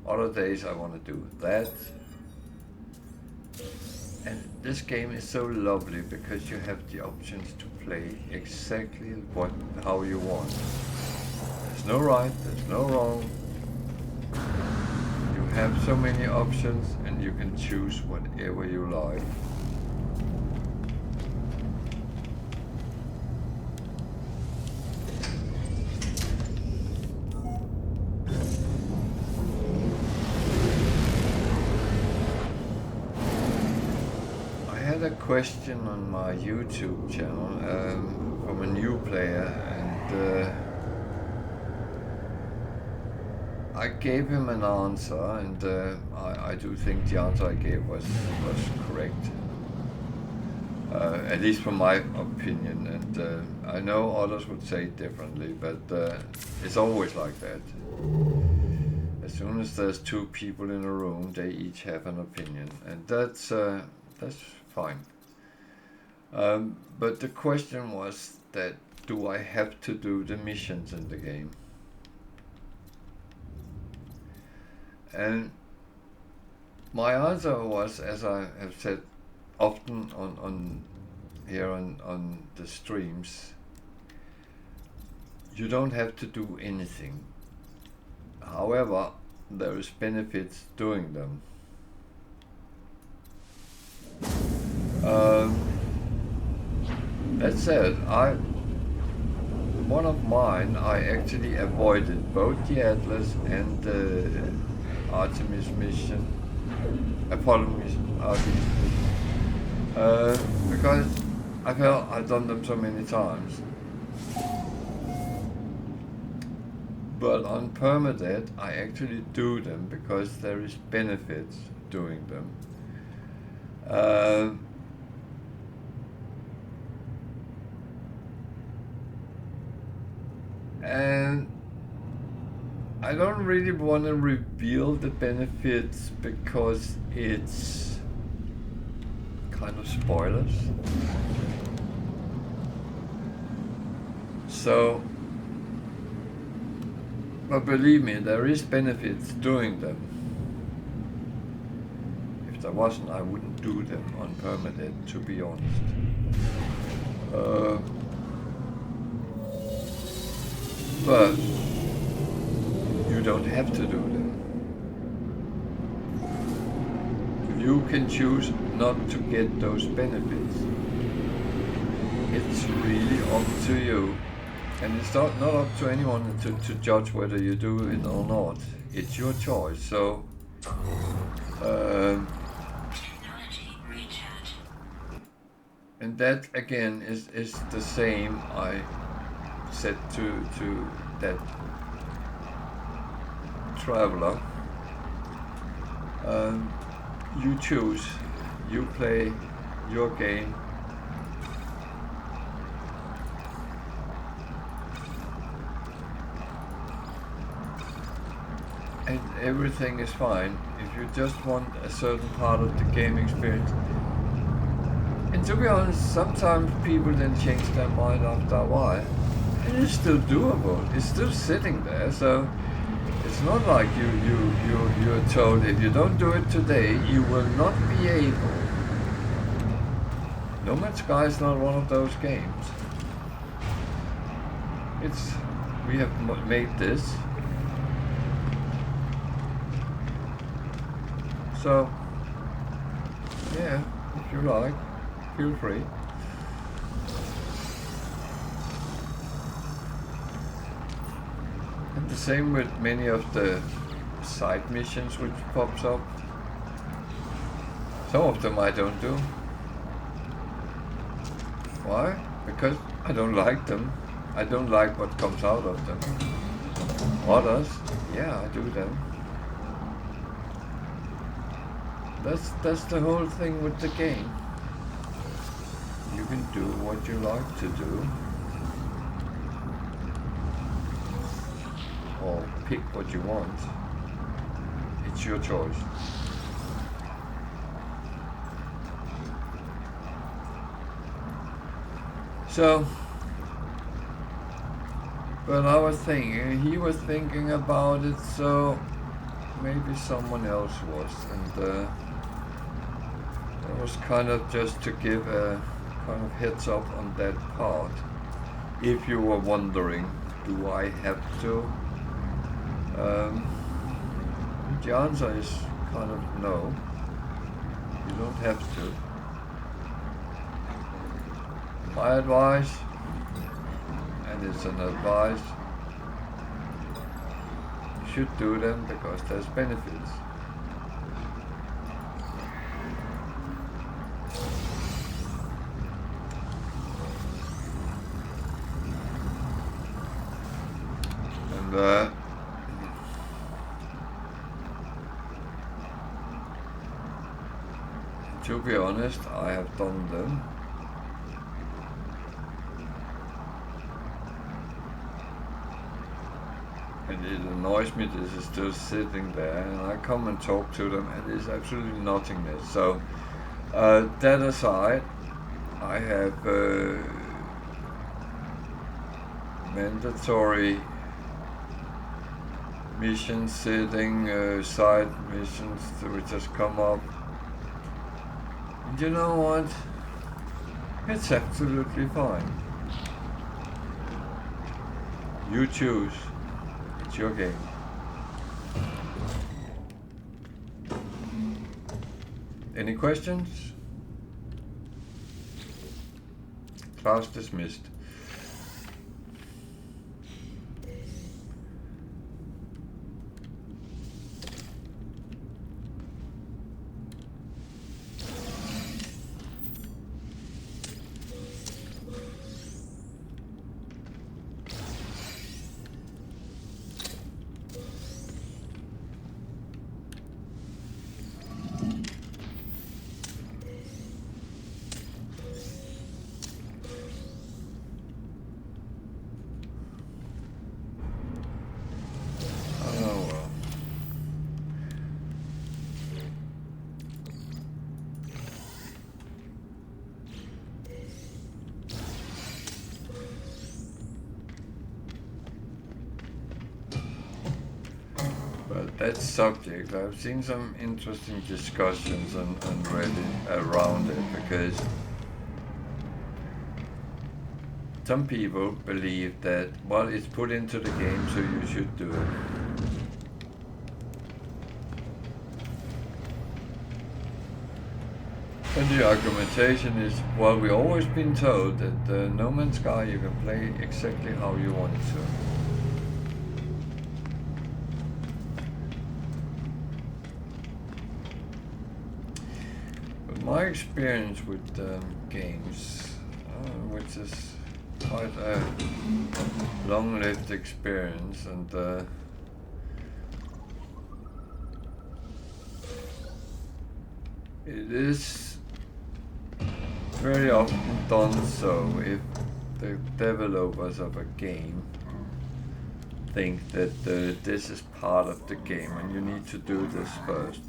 other days I want to do that. And this game is so lovely because you have the options to play exactly how you want. There's no right, there's no wrong. You have so many options and you can choose whatever you like. I had a question on my YouTube channel from a new player, and I gave him an answer, and I do think the answer I gave was correct. At least from my opinion, and I know others would say it differently, but it's always like that. As soon as there's two people in a room, they each have an opinion, and that's fine. But the question was that, do I have to do the missions in the game? And my answer was, as I have said often on here on the streams, you don't have to do anything. However, there is benefits doing them. That said, one of mine, I actually avoided both the Atlas and the Artemis mission, Apollo mission, Artemis mission, because I felt I'd done them so many times. But on Permadeath, I actually do them because there is benefits doing them. And I don't really want to reveal the benefits because it's kind of spoilers. So, but believe me, there is benefits doing them. If there wasn't, I wouldn't do them on Permadeath, to be honest. But you don't have to do them. You can choose not to get those benefits. It's really up to you. And it's not up to anyone to judge whether you do it or not. It's your choice. So, and that again is the same I said to that traveler. You choose, you play your game. And everything is fine if you just want a certain part of the game experience. And to be honest, sometimes people then change their mind after a while. And it's still doable. It's still sitting there. So it's not like you're told if you don't do it today, you will not be able. No Man's Sky is not one of those games. We have made this. So, yeah, if you like, feel free. And the same with many of the side missions which pops up. Some of them I don't do. Why? Because I don't like them. I don't like what comes out of them. Others, yeah, I do them. That's the whole thing with the game. You can do what you like to do, or pick what you want. It's your choice. So, but I was thinking, he was thinking about it, so maybe someone else was, and it was kind of just to give a kind of heads up on that part. If you were wondering, do I have to? The answer is kind of no. You don't have to. My advice, and it's an advice, you should do them because there's benefits. And To be honest, I have done them. And it annoys me this is still sitting there, and I come and talk to them and it's absolutely nothingness. So that aside, I have mandatory missions sitting, side missions which just come up. And you know what? It's absolutely fine. You choose. It's your game. Any questions? Class dismissed. That subject, I've seen some interesting discussions on Reddit around it, because some people believe that, well, it's put into the game, so you should do it. And the argumentation is, well, we've always been told that No Man's Sky you can play exactly how you want it to. My experience with games, which is quite a long-lived experience, and it is very often done so if the developers of a game think that this is part of the game and you need to do this first.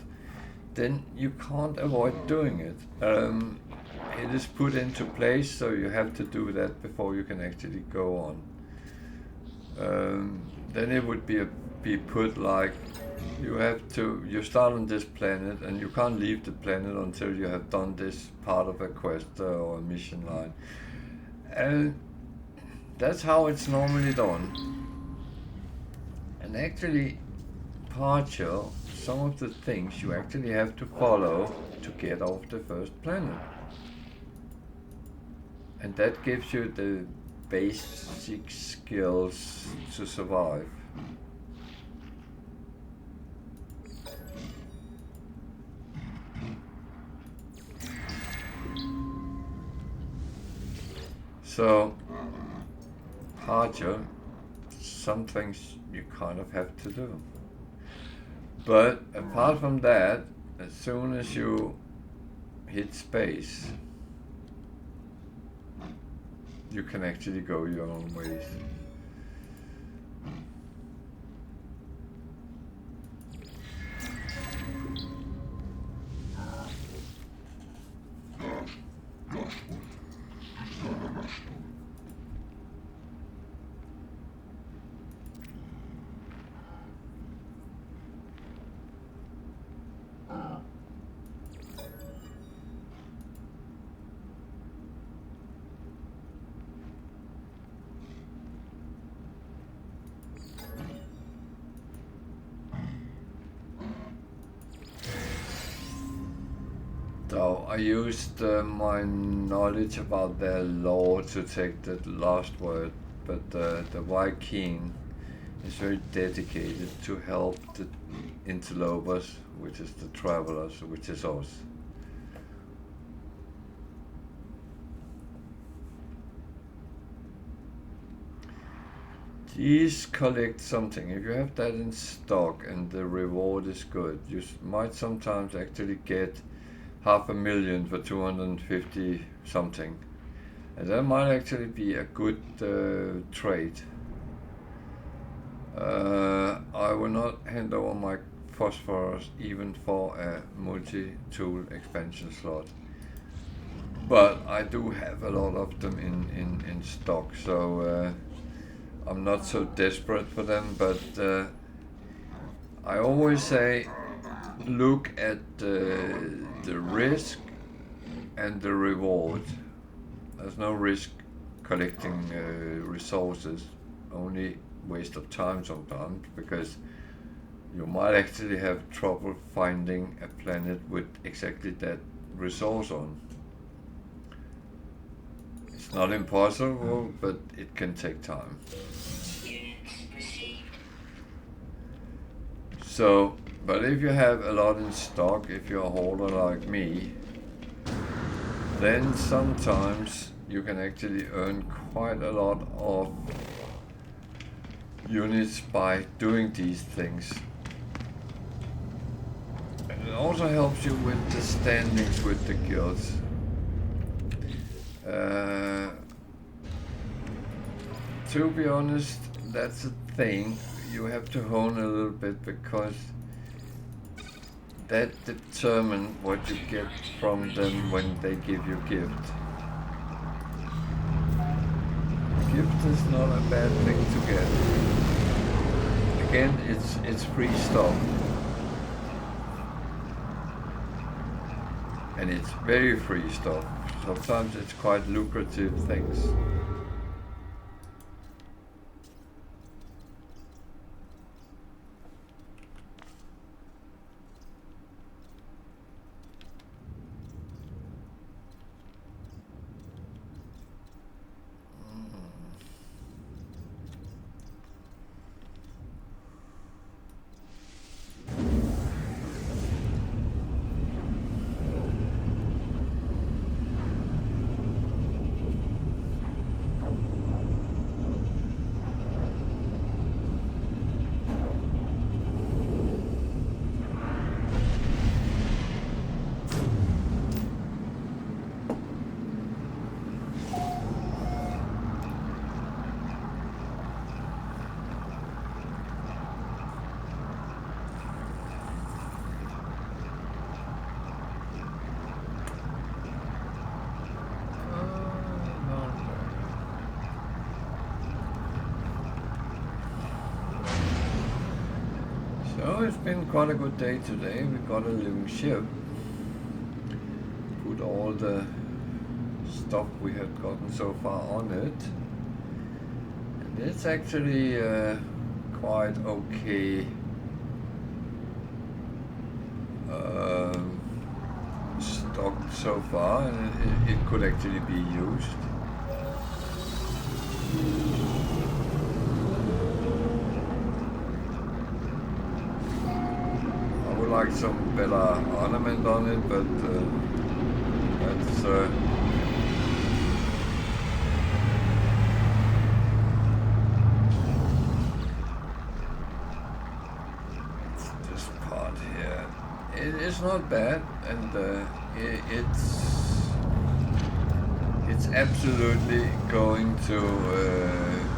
Then you can't avoid doing it. It is put into place, so you have to do that before you can actually go on. Then it would be put like, you start on this planet and you can't leave the planet until you have done this part of a quest or a mission line. And that's how it's normally done. And actually, partial, some of the things you actually have to follow to get off the first planet. And that gives you the basic skills to survive. So, partial, some things you kind of have to do. But apart from that, as soon as you hit space, you can actually go your own ways. So I used my knowledge about their lore to take the last word, but the White King is very dedicated to help the interlopers, which is the travelers, which is us. Please collect something. If you have that in stock and the reward is good, you might sometimes actually get 500,000 for 250 something, and that might actually be a good trade. I will not hand over my phosphorus even for a multi-tool expansion slot, but I do have a lot of them in stock, so I'm not so desperate for them, but I always say look at the risk and the reward. There's no risk collecting resources, only waste of time sometimes, because you might actually have trouble finding a planet with exactly that resource on. It's not impossible, but it can take time. So, but if you have a lot in stock, if you're a hoarder like me, then sometimes you can actually earn quite a lot of units by doing these things. And it also helps you with the standings with the guilds. To be honest, that's a thing you have to hone a little bit, because that determines what you get from them when they give you gift. Gift is not a bad thing to get. Again, it's free stuff. And it's very free stuff. Sometimes it's quite lucrative things. So it's been quite a good day today. We got a living ship. Put all the stuff we had gotten so far on it. And it's actually quite okay stocked so far, and it could actually be used. Like some better ornament on it, but that's this part here. It is not bad, and it's absolutely going to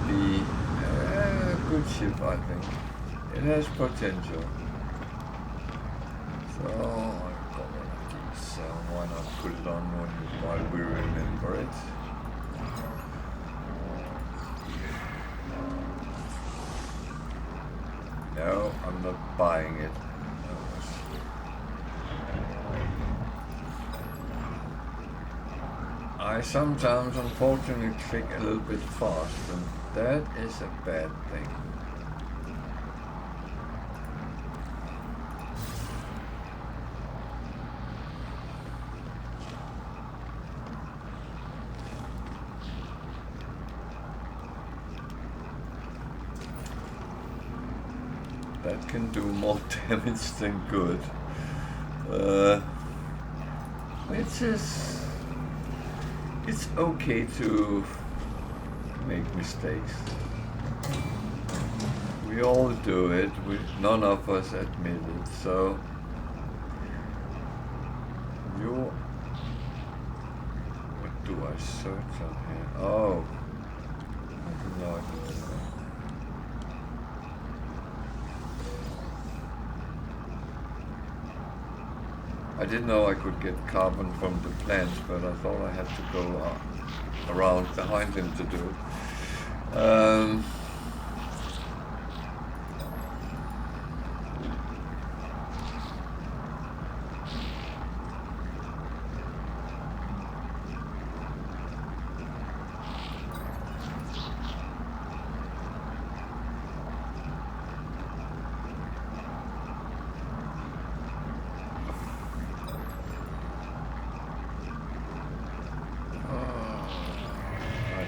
be a good ship, I think. It has potential. So I've got one of these, so why not put it on while we remember it? No, I'm not buying it. I sometimes unfortunately click a little bit fast, and that is a bad thing. That can do more damage than good. It's okay to make mistakes. We all do it. None of us admit it. So you... What do I search on here? Oh. I didn't know I could do that. I didn't know I could get carbon from the plants, but I thought I had to go around behind him to do it.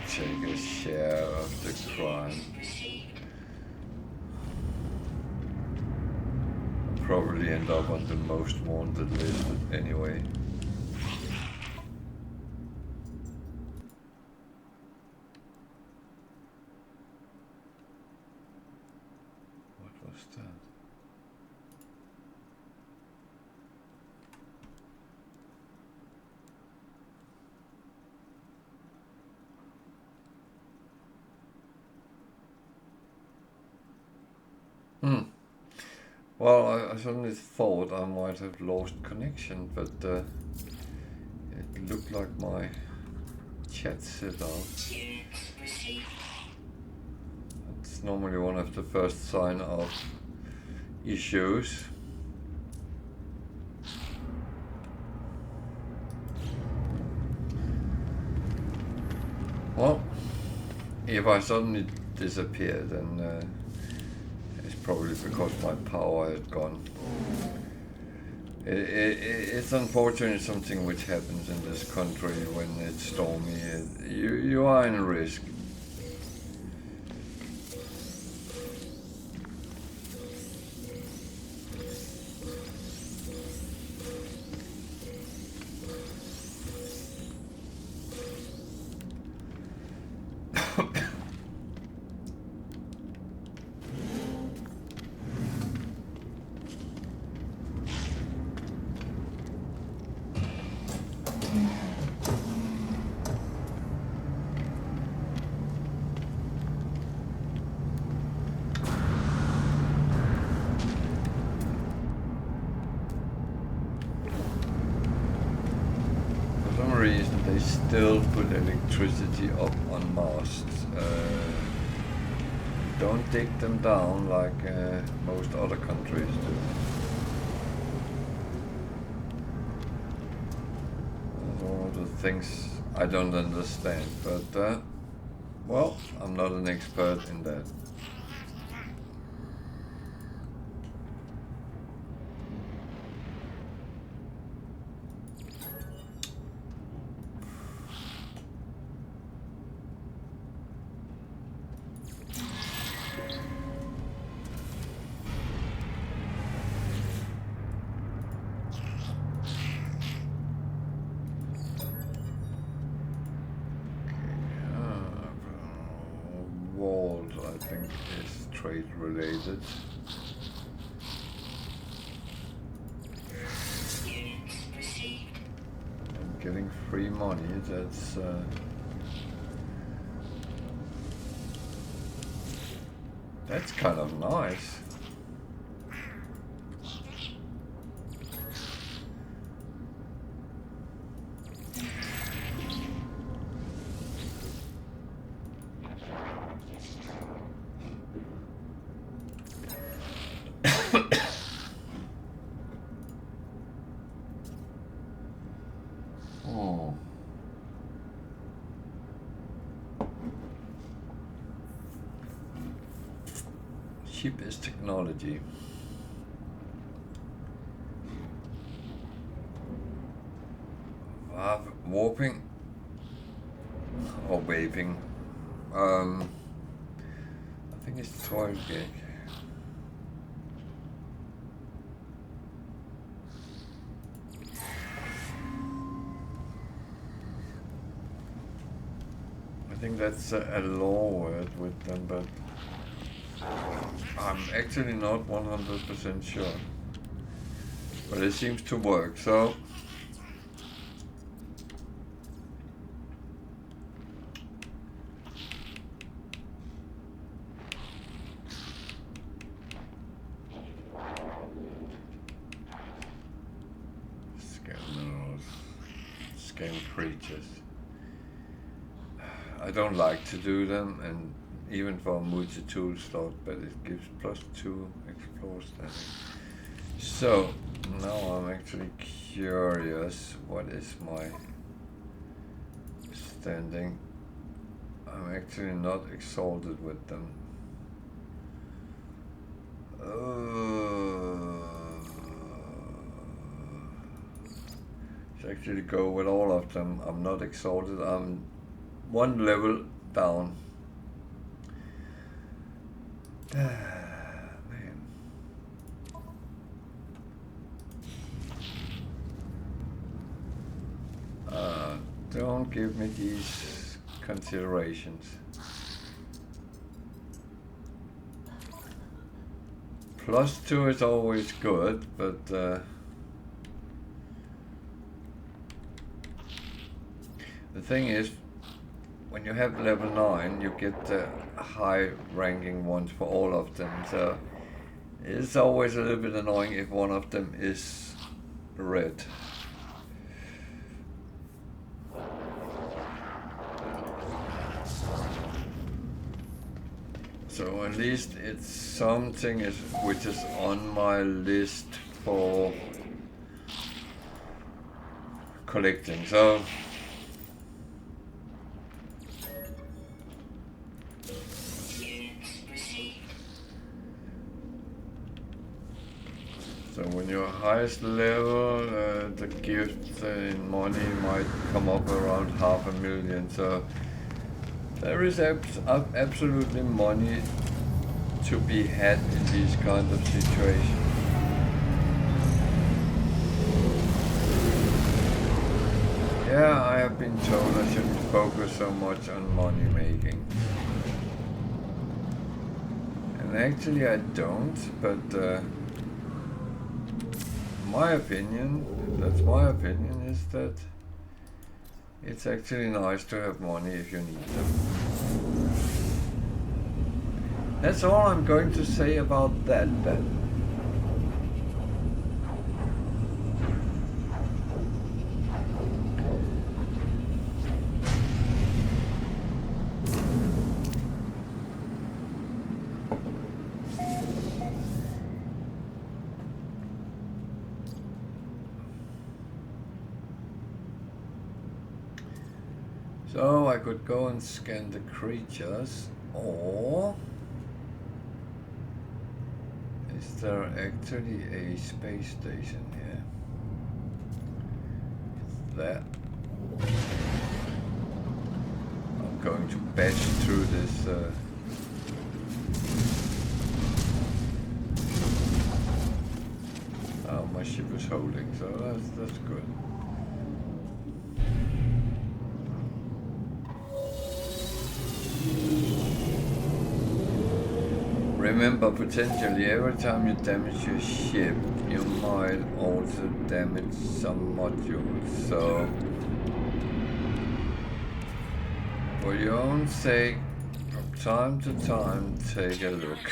Take a share of the crime. I'll probably end up on the most wanted list anyway. What was that? Well, I suddenly thought I might have lost connection, but it looked like my chat set out. That's normally one of the first signs of issues. Well, if I suddenly disappear, then it's probably because my power had gone. It's unfortunate, something which happens in this country when it's stormy. You are in risk. They still put electricity up on masts. Don't dig them down like most other countries do. That's one of the things I don't understand, but well, I'm not an expert in that. Related. And getting free money, that's kind of nice. Ship is technology. Warping or vaping. I think it's 12 gig. I think that's a law word with them, but I'm actually not 100% sure. But it seems to work, so game creatures. I don't like to do them, and even for a multi-tool slot, but it gives +2 explore standing. So now I'm actually curious, what is my standing? I'm actually not exalted with them. Let's actually go with all of them. I'm not exalted. I'm one level down. Man. Don't give me these considerations. +2 is always good, but the thing is, when you have level 9, you get the high ranking ones for all of them, so it's always a little bit annoying if one of them is red. So at least it's something which is on my list for collecting. So when you're highest level, the gift in money might come up around 500,000. So there is absolutely money to be had in these kind of situations. Yeah, I have been told I shouldn't focus so much on money making. And actually I don't, but my opinion, that's my opinion, is that it's actually nice to have money if you need them. That's all I'm going to say about that then. So I could go and scan the creatures, or is there actually a space station here? It's there. I'm going to bash through this oh, my ship is holding, so that's good. Remember, potentially every time you damage your ship, you might also damage some modules, so for your own sake, from time to time, take a look.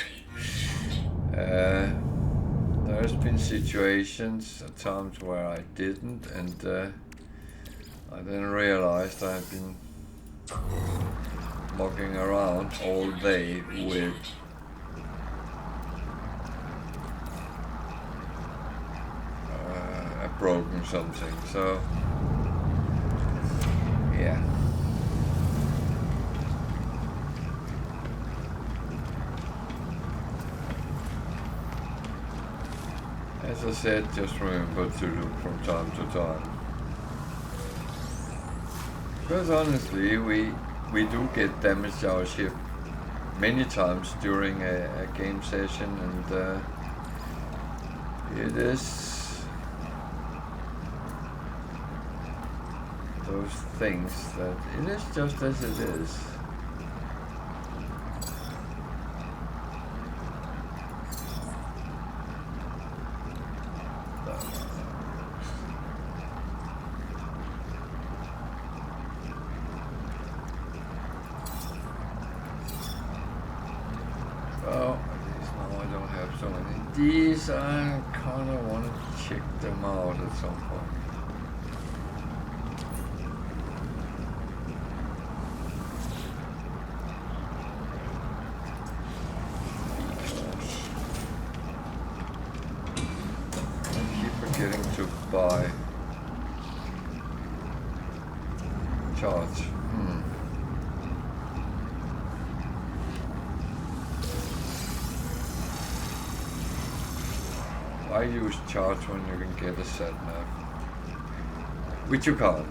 There's been situations at times where I didn't, and I then realized I've been mucking around all day with broken something, so yeah. As I said, just remember to look from time to time. Because honestly, we do get damaged our ship many times during a game session, and it is those things that it is just as it is. Well, at least now I don't have so many. These I kind of want to check them out at some point. by charge. I use charge when you can get a sat nav, which you can't.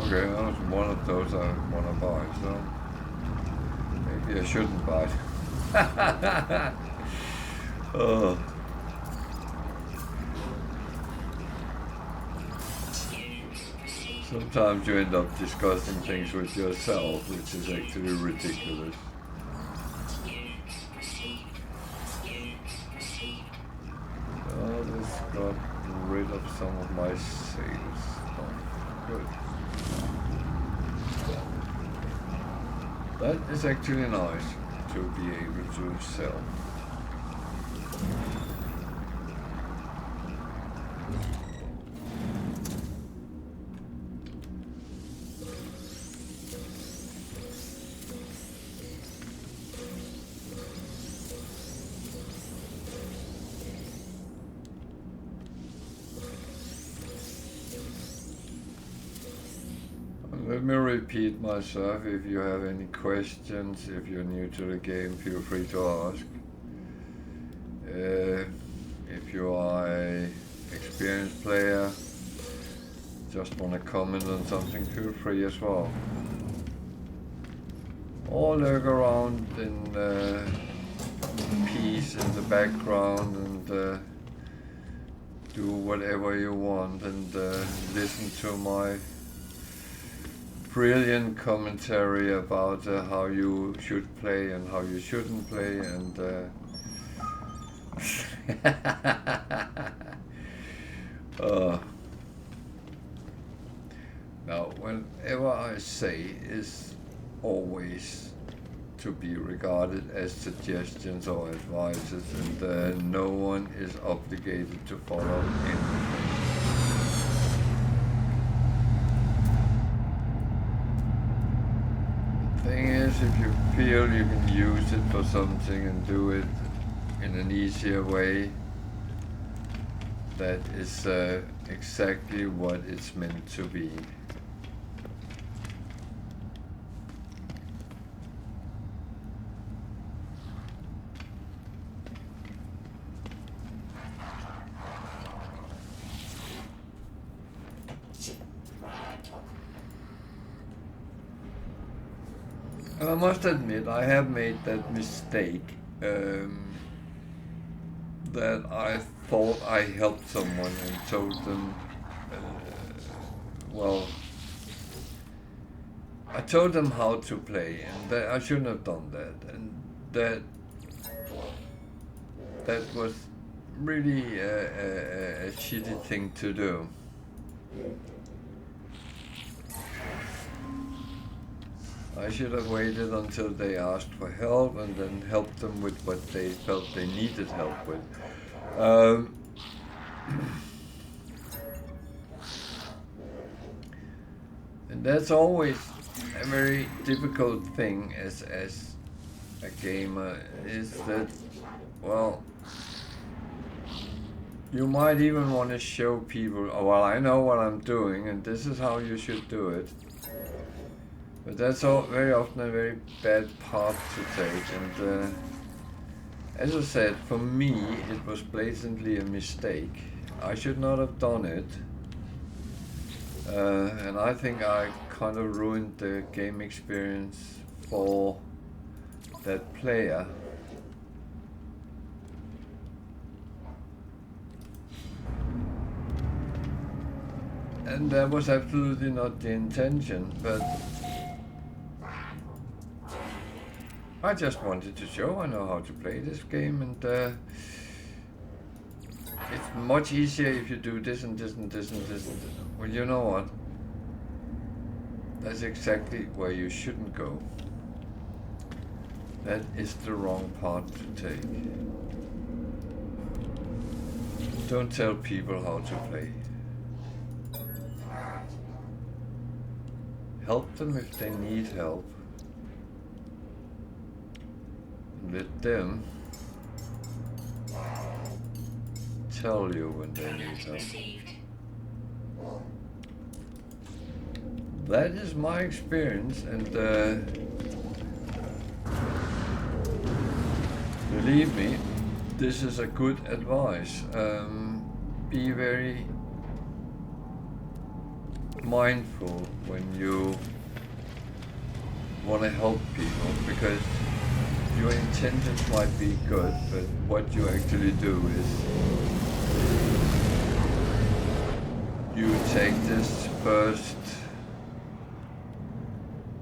Okay, that's one of those I want to buy, so maybe I shouldn't buy. Oh. Sometimes you end up discussing things with yourself, which is actually ridiculous. Oh, this got rid of some of my sales stuff. Good. That is actually nice to be able to sell. Let me repeat myself. If you have any questions, if you're new to the game, feel free to ask. If you are an experienced player, just want to comment on something, feel free as well. Or lurk around in peace in the background and do whatever you want and listen to my brilliant commentary about how you should play and how you shouldn't play, and now whenever I say is always to be regarded as suggestions or advices, and no one is obligated to follow anything. Thing is, if you feel you can use it for something and do it in an easier way, that is exactly what it's meant to be. And I must admit, I have made that mistake, that I thought I helped someone and told them, well, I told them how to play, and that I shouldn't have done that, and that was really a shitty thing to do. I should have waited until they asked for help and then helped them with what they felt they needed help with. And that's always a very difficult thing as a gamer, is that, well, you might even want to show people, oh, well, I know what I'm doing and this is how you should do it. But that's very often a very bad path to take, and as I said, for me it was blatantly a mistake. I should not have done it, and I think I kind of ruined the game experience for that player. And that was absolutely not the intention, but I just wanted to show I know how to play this game, and it's much easier if you do this and this and this and this and this. Well, you know what? That's exactly where you shouldn't go. That is the wrong path to take. Don't tell people how to play. Help them if they need help. Let them tell you when they need help. That is my experience, and believe me, this is a good advice. Be very mindful when you want to help people, because your intentions might be good, but what you actually do is you take this first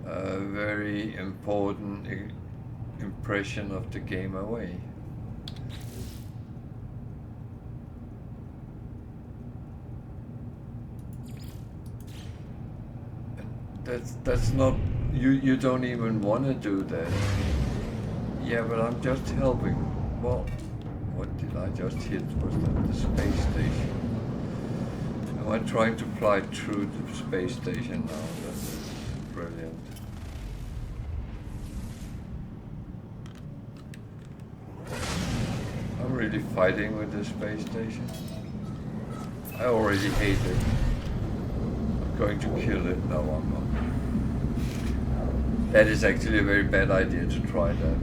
very important impression of the game away. That's not, you don't even want to do that. Yeah, but I'm just helping. Well, what did I just hit? Was that the space station? Am I trying to fly through the space station now? That's brilliant. I'm really fighting with the space station. I already hate it. I'm going to kill it. No, I'm not. That is actually a very bad idea to try that.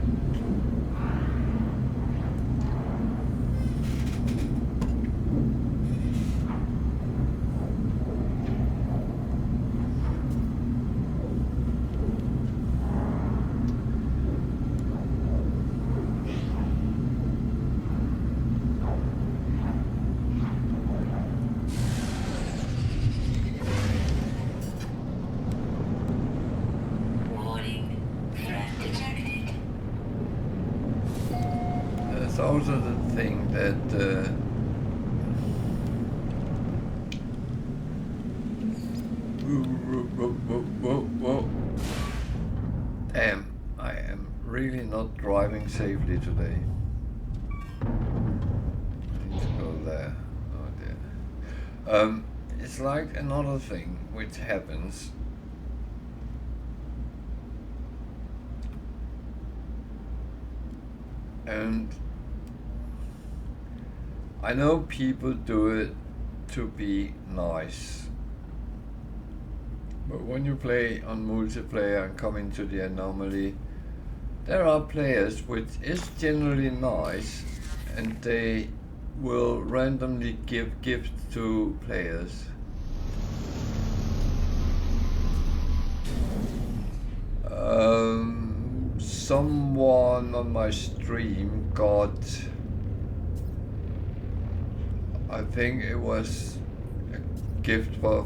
Also the thing that damn, I am really not driving safely today. I need to go there. Oh dear. It's like another thing which happens. And I know people do it to be nice, but when you play on multiplayer and come into the anomaly, there are players which is generally nice, and they will randomly give gifts to players. Someone on my stream got, I think it was a gift for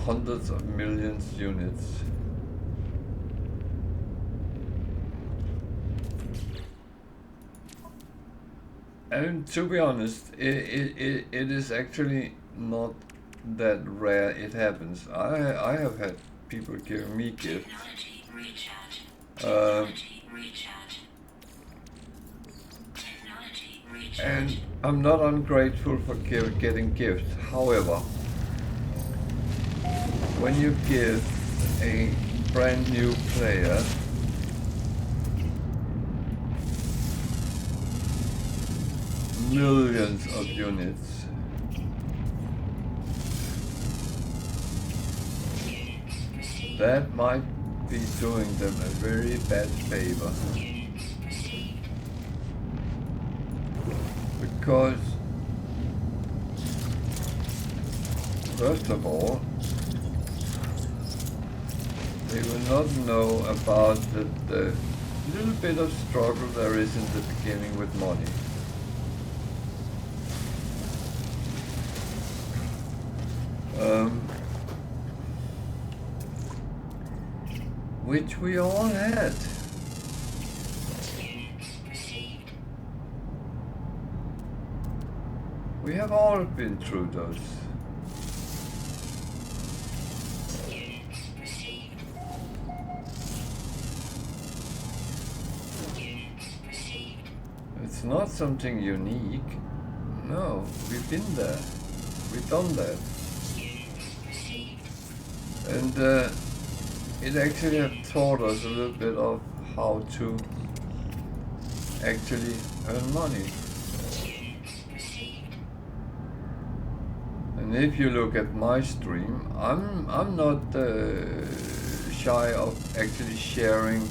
hundreds of millions units. And to be honest, it is actually not that rare it happens. I have had people give me gifts. And I'm not ungrateful for getting gifts. However, when you give a brand new player millions of units, that might be doing them a very bad favor. Because, first of all, they will not know about the little bit of struggle there is in the beginning with money. Which we all had. We have all been through those. It's not something unique. No, we've been there. We've done that. And it actually have taught us a little bit of how to actually earn money. And if you look at my stream, I'm not shy of actually sharing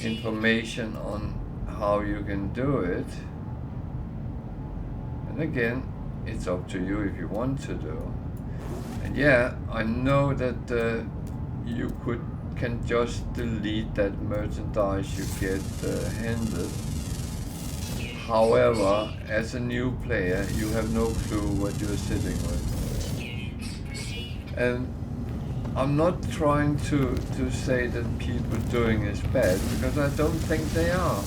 information on how you can do it. And again, it's up to you if you want to do. And yeah, I know that you can just delete that merchandise you get handed. However, as a new player, you have no clue what you're sitting with. And I'm not trying to say that people doing is bad, because I don't think they are.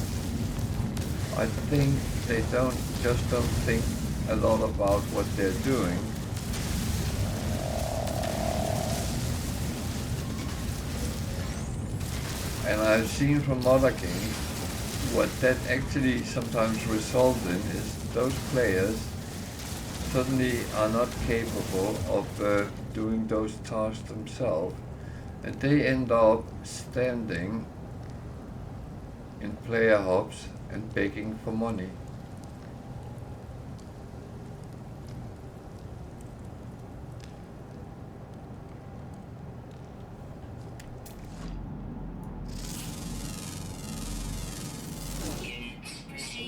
I think they just don't think a lot about what they're doing. And I've seen from other games what that actually sometimes results in is those players suddenly are not capable of doing those tasks themselves, and they end up standing in player hubs and begging for money.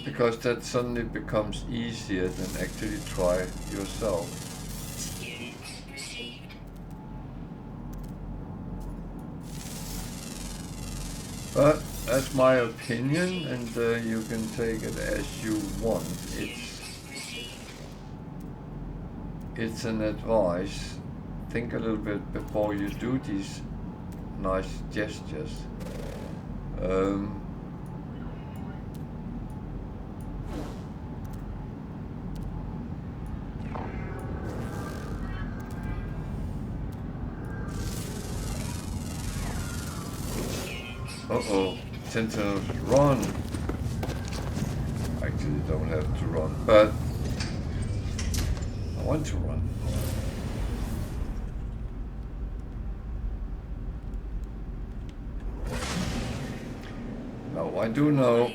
Because that suddenly becomes easier than actually try yourself. But that's my opinion, and you can take it as you want. It's an advice. Think a little bit before you do these nice gestures. Uh-oh, Sentinels, run! Actually, don't have to run, but I want to run. Now, I do know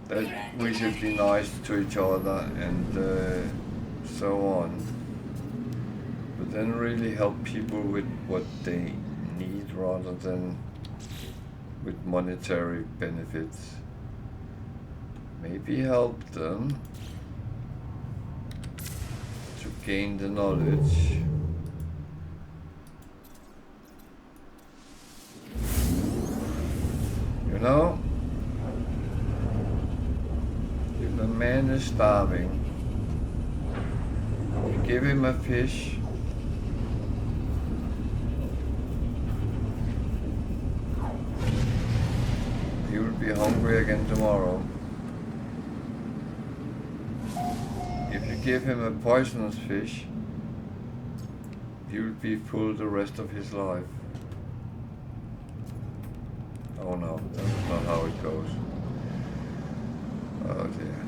that we should be nice to each other and so on, but then really help people with what they need rather than with monetary benefits. Maybe help them to gain the knowledge. You know, if a man is starving, you give him a fish, he will be hungry again tomorrow. If you give him a poisonous fish, he will be full the rest of his life. Oh no, that's not how it goes. Oh dear.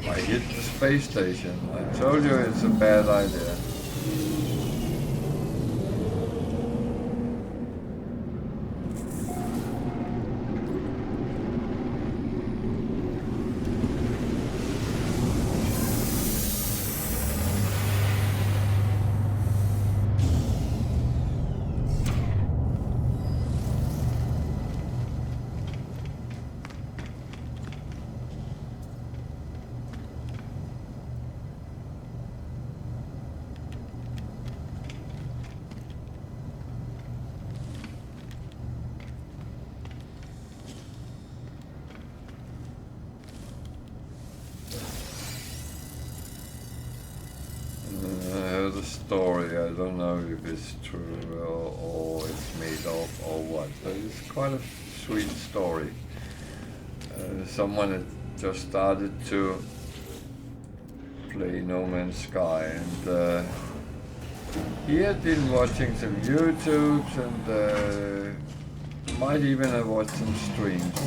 I hit the space station. I told you it's a bad idea. Story. I don't know if it's true or it's made up or what, but it's quite a sweet story. Someone had just started to play No Man's Sky, and He had been watching some YouTubes and might even have watched some streams.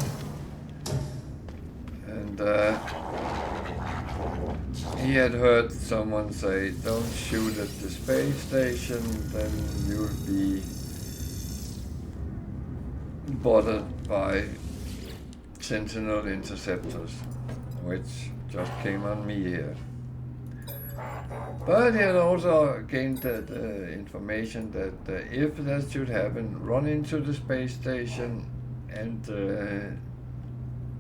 And he had heard someone say, don't shoot at the space station, then you'll be bothered by Sentinel interceptors, which just came on me here. But he had also gained the information that if that should happen, run into the space station and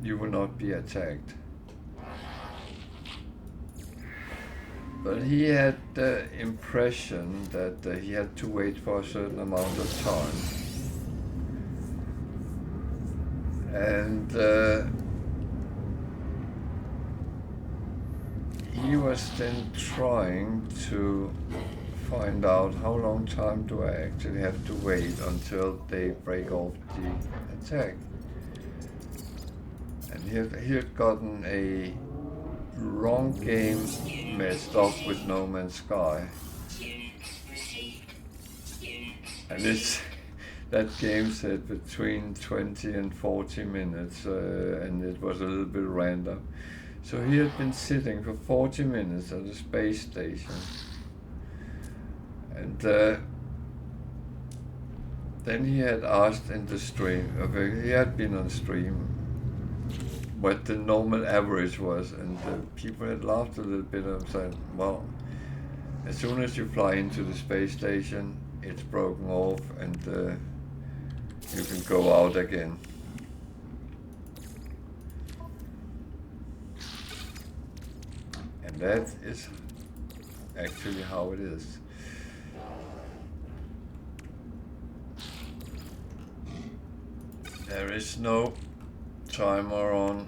you will not be attacked. But he had the impression that he had to wait for a certain amount of time. And he was then trying to find out how long time do I actually have to wait until they break off the attack. And he had gotten a wrong game messed up with No Man's Sky. And that game said between 20 and 40 minutes and it was a little bit random. So he had been sitting for 40 minutes at the space station. And then he had asked in the stream, he had been on stream, what the normal average was, and people had laughed a little bit and said, well, as soon as you fly into the space station, it's broken off and you can go out again. And that is actually how it is. There is no timer on.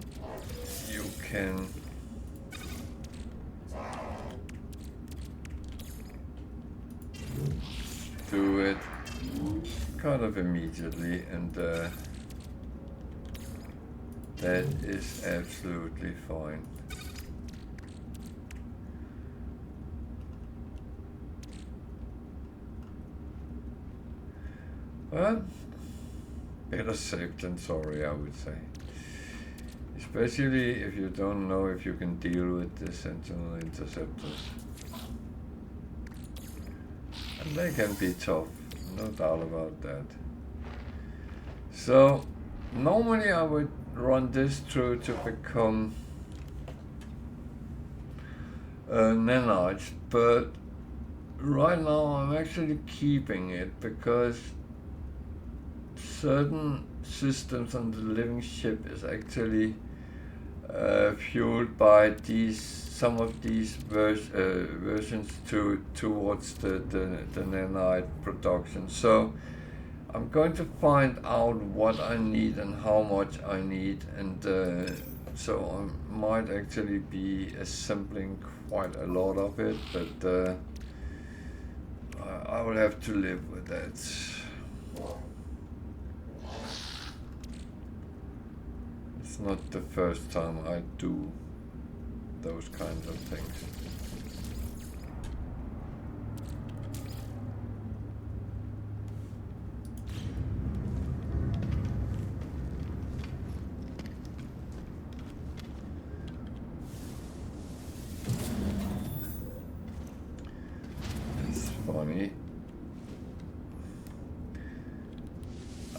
You can do it kind of immediately, and that is absolutely fine. Well, better safe than sorry, I would say. Especially if you don't know if you can deal with the Sentinel interceptors. And they can be tough, no doubt about that. So, normally I would run this through to become nanites, but right now I'm actually keeping it because certain systems on the living ship is actually fueled by some of these versions towards the nanite production. So I'm going to find out what I need and how much I need, and so I might actually be assembling quite a lot of it, but I will have to live with that. It's not the first time I do those kinds of things. It's funny.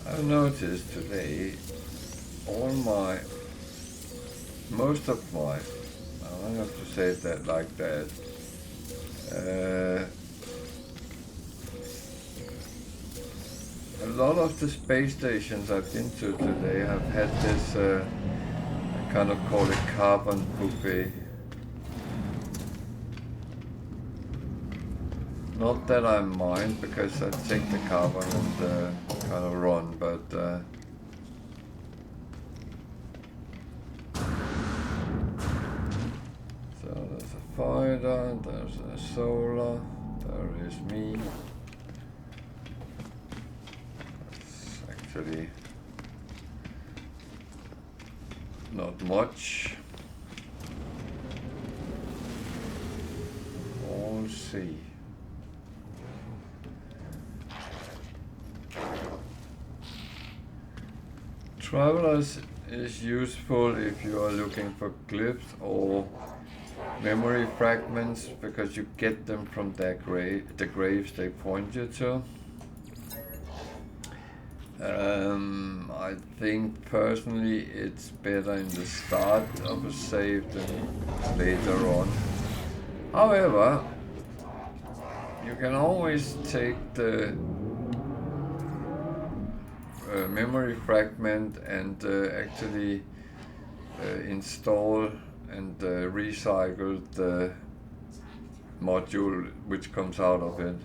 I noticed today most of my, I don't have to say that like that, a lot of the space stations I've been to today have had this, I kind of call it carbon buffet. Not that I mind, because I take the carbon and kind of run, but there's a fighter, there's a solar, there is me. It's actually not much. We'll see. Travelers is useful if you are looking for glyphs or memory fragments, because you get them from the graves they point you to. I think personally it's better in the start of a save than later on. However, you can always take the memory fragment and actually install and recycle the module which comes out of it.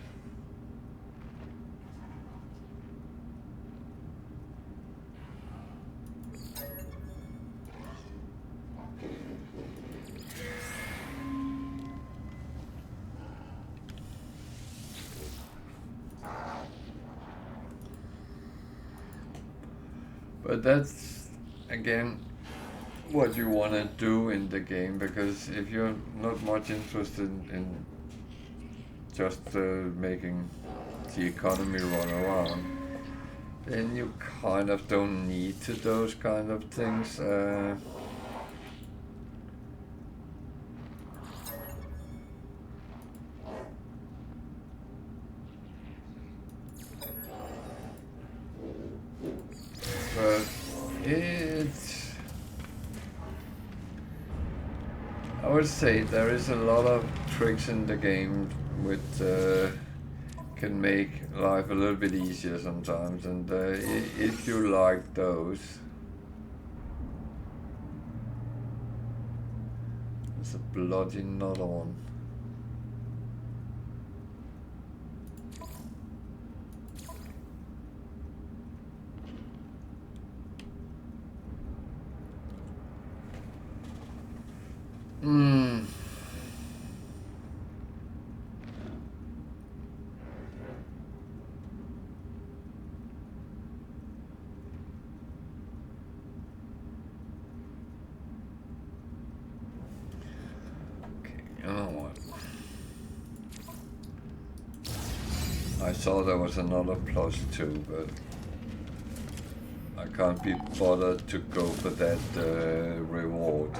But that's again what you want to do in the game, because if you're not much interested in just making the economy run around, then you kind of don't need to those kind of things. But it's, I would say there is a lot of tricks in the game which can make life a little bit easier sometimes, and if you like those, there's a bloody knot on. I saw there was another +2, but I can't be bothered to go for that reward.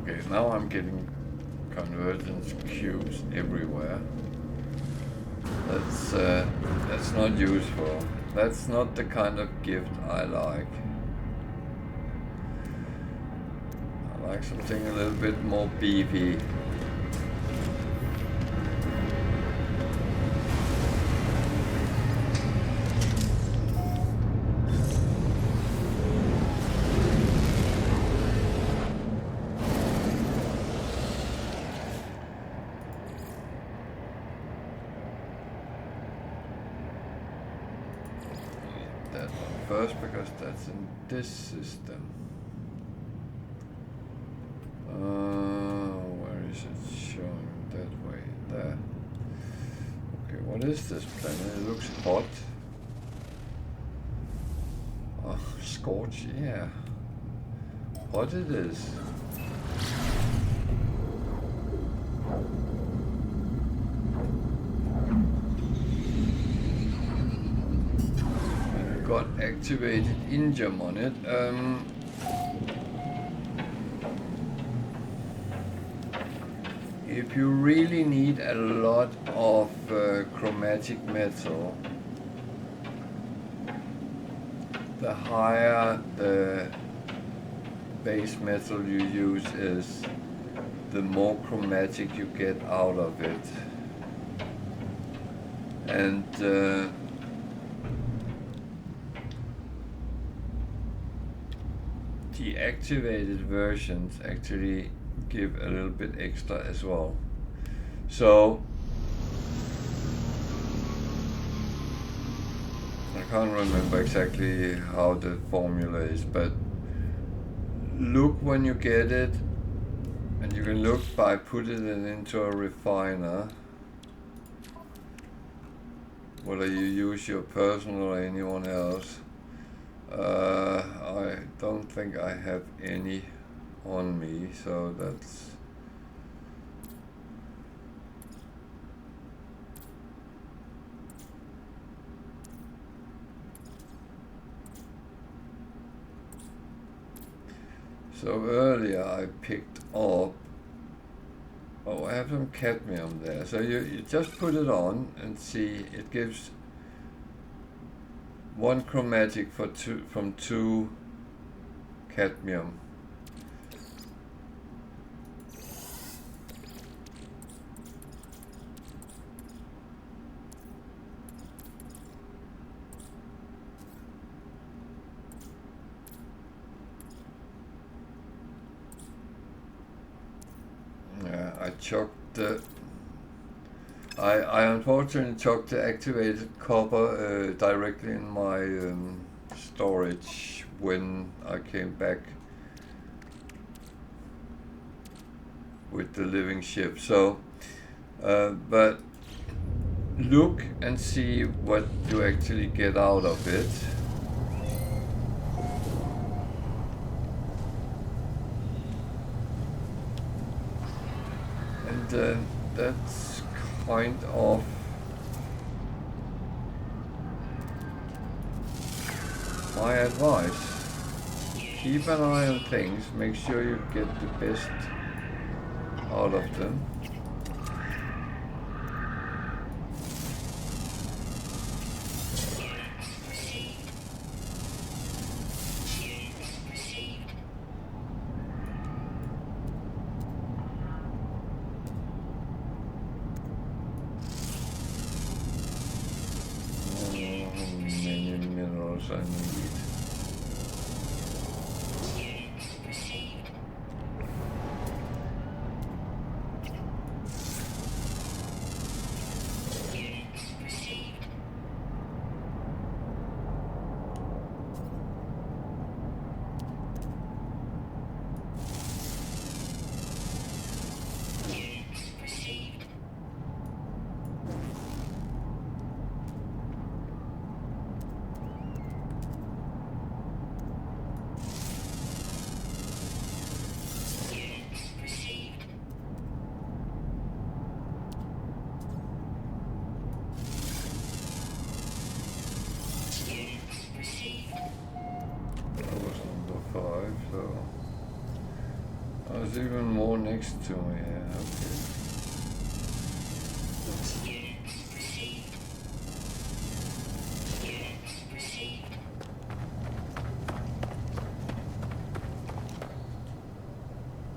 Okay, now I'm getting convergence cubes everywhere. That's not useful. That's not the kind of gift I like. I like something a little bit more beefy. First, because that's in this system. Where is it showing? That way, there. Okay, what is this planet? It looks hot. Oh, scorch, yeah. Hot it is. Got activated engine on it. If you really need a lot of chromatic metal, the higher the base metal you use is, the more chromatic you get out of it. And the activated versions actually give a little bit extra as well. So I can't remember exactly how the formula is, but look when you get it, and you can look by putting it into a refiner, whether you use your personal or anyone else. I don't think I have any on me, so that's... So earlier I picked up... Oh, I have some cadmium there. So you just put it on and see, it gives one chromatic for from 2 cadmium. Yeah, I chucked the... I unfortunately chucked the activated copper directly in my storage when I came back with the living ship. So, but look and see what you actually get out of it. And that's kind of my advice. Keep an eye on things, make sure you get the best out of them. I need. There's even more next to me, yeah, okay.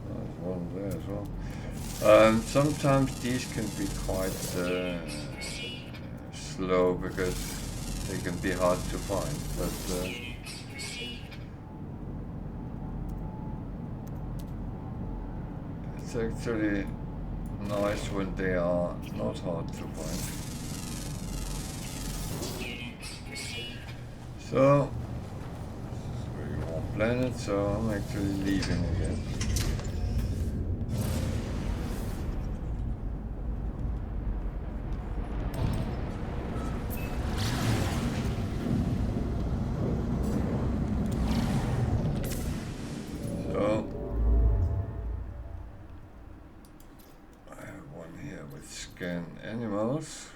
There's one there as well. Sometimes these can be quite slow because they can be hard to find, but it's actually nice when they are not hard to find. So, this is a very warm planet, so I'm actually leaving again. Animals.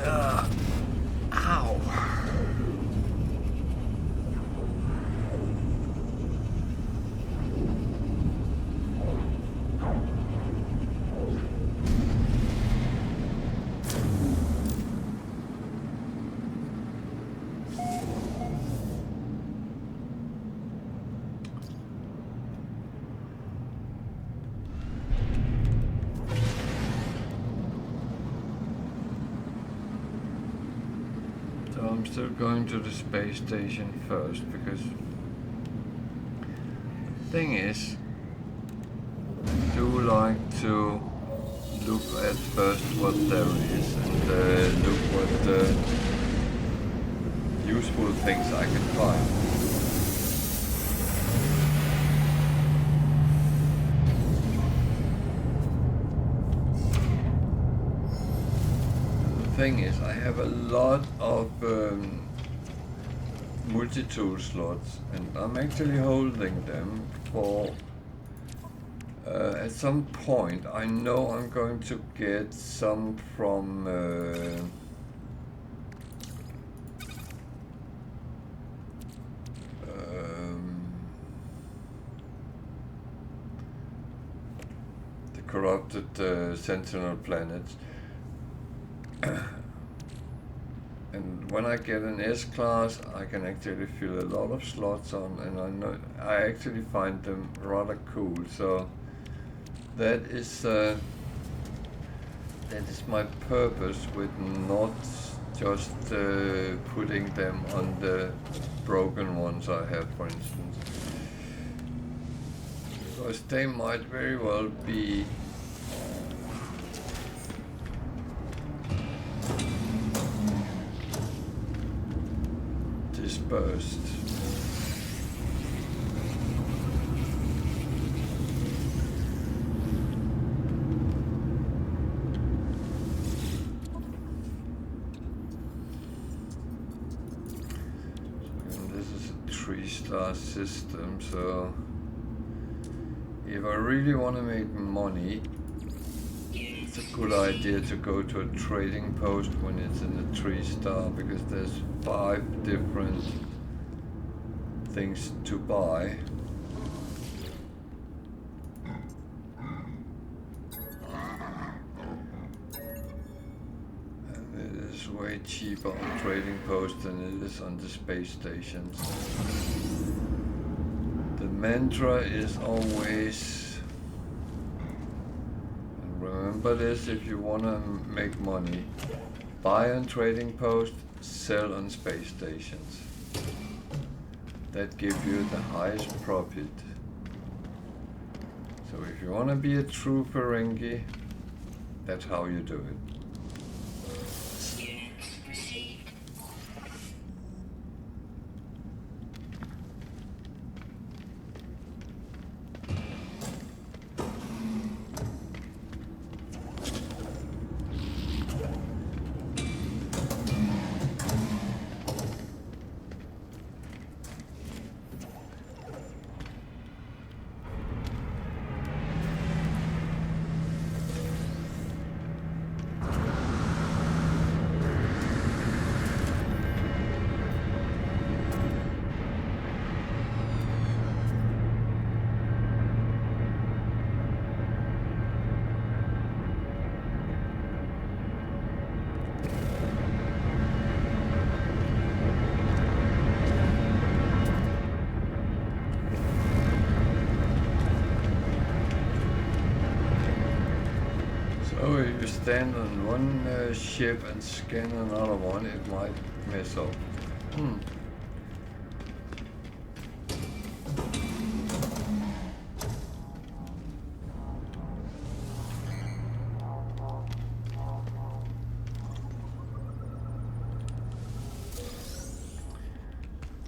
Ow. I'm still going to the space station first because the thing is, I do like to look at first what there is and look what useful things I can find. thing is, I have a lot of multi-tool slots, and I'm actually holding them for at some point. I know I'm going to get some from the corrupted Sentinel planets. And when I get an S-class, I can actually fill a lot of slots on, and I actually find them rather cool. So that is my purpose with not just putting them on the broken ones I have, for instance, because they might very well be dispersed. And this is a 3-star system, so if I really want to make money, it's a good idea to go to a trading post when it's in a 3-star, because there's 5 different things to buy. And it is way cheaper on trading posts than it is on the space stations. The mantra is always, and remember this if you want to make money, buy on trading posts, sell on space stations. That gives you the highest profit. So if you want to be a true Ferengi, that's how you do it. Units received. So if you stand on one ship and scan another one, it might mess up.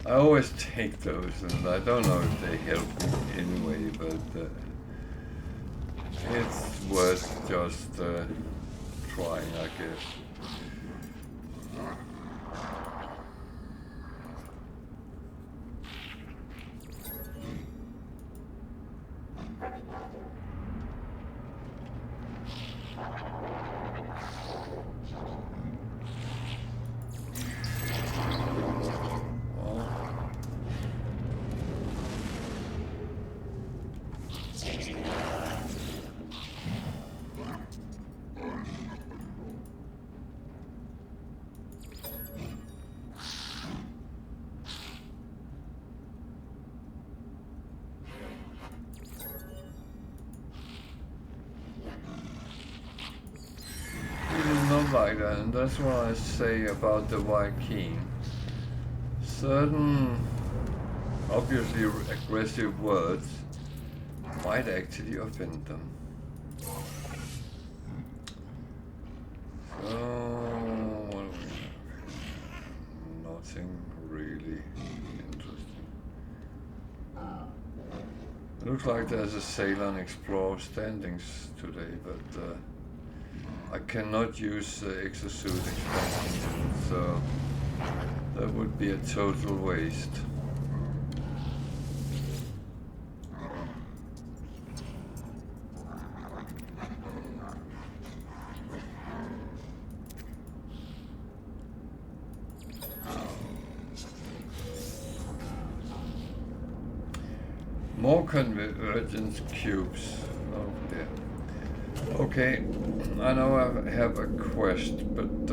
I always take those, and I don't know if they help me anyway, but it's worth just trying, I guess. Like that, and that's what I say about the Viking. Certain obviously aggressive words might actually offend them. So what do we have? Nothing really interesting. It looks like there's a Ceylon Explorer standings today, but I cannot use exosuit expansion, so that would be a total waste. More convergence cubes. Oh dear. Okay, I know I have a quest, but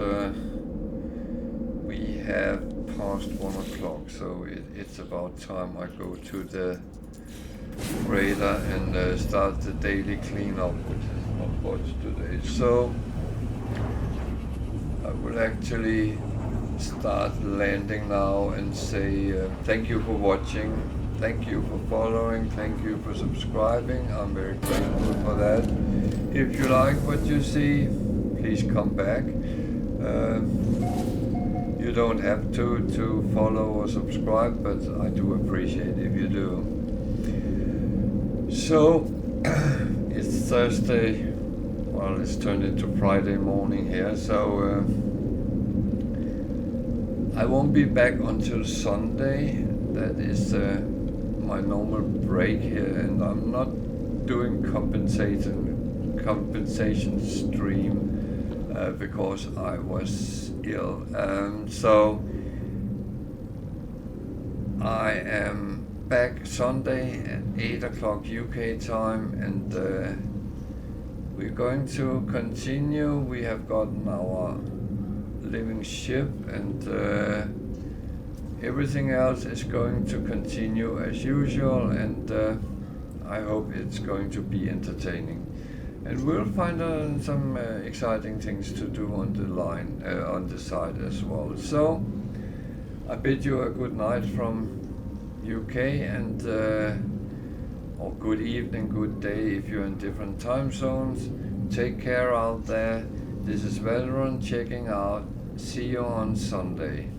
we have past 1 o'clock, so it's about time I go to the radar and start the daily cleanup, which is not much today. So I will actually start landing now and say thank you for watching. Thank you for following, thank you for subscribing, I'm very grateful for that. If you like what you see, please come back. You don't have to follow or subscribe, but I do appreciate if you do. So, it's Thursday, well it's turned into Friday morning here, so I won't be back until Sunday. That is my normal break here, and I'm not doing compensation stream because I was ill. So I am back Sunday at 8 o'clock UK time, and we're going to continue. We have gotten our living ship, and everything else is going to continue as usual, and I hope it's going to be entertaining. And we'll find some exciting things to do on the line, on the side as well. So I bid you a good night from UK, and or good evening, good day if you're in different time zones. Take care out there. This is Veteran checking out. See you on Sunday.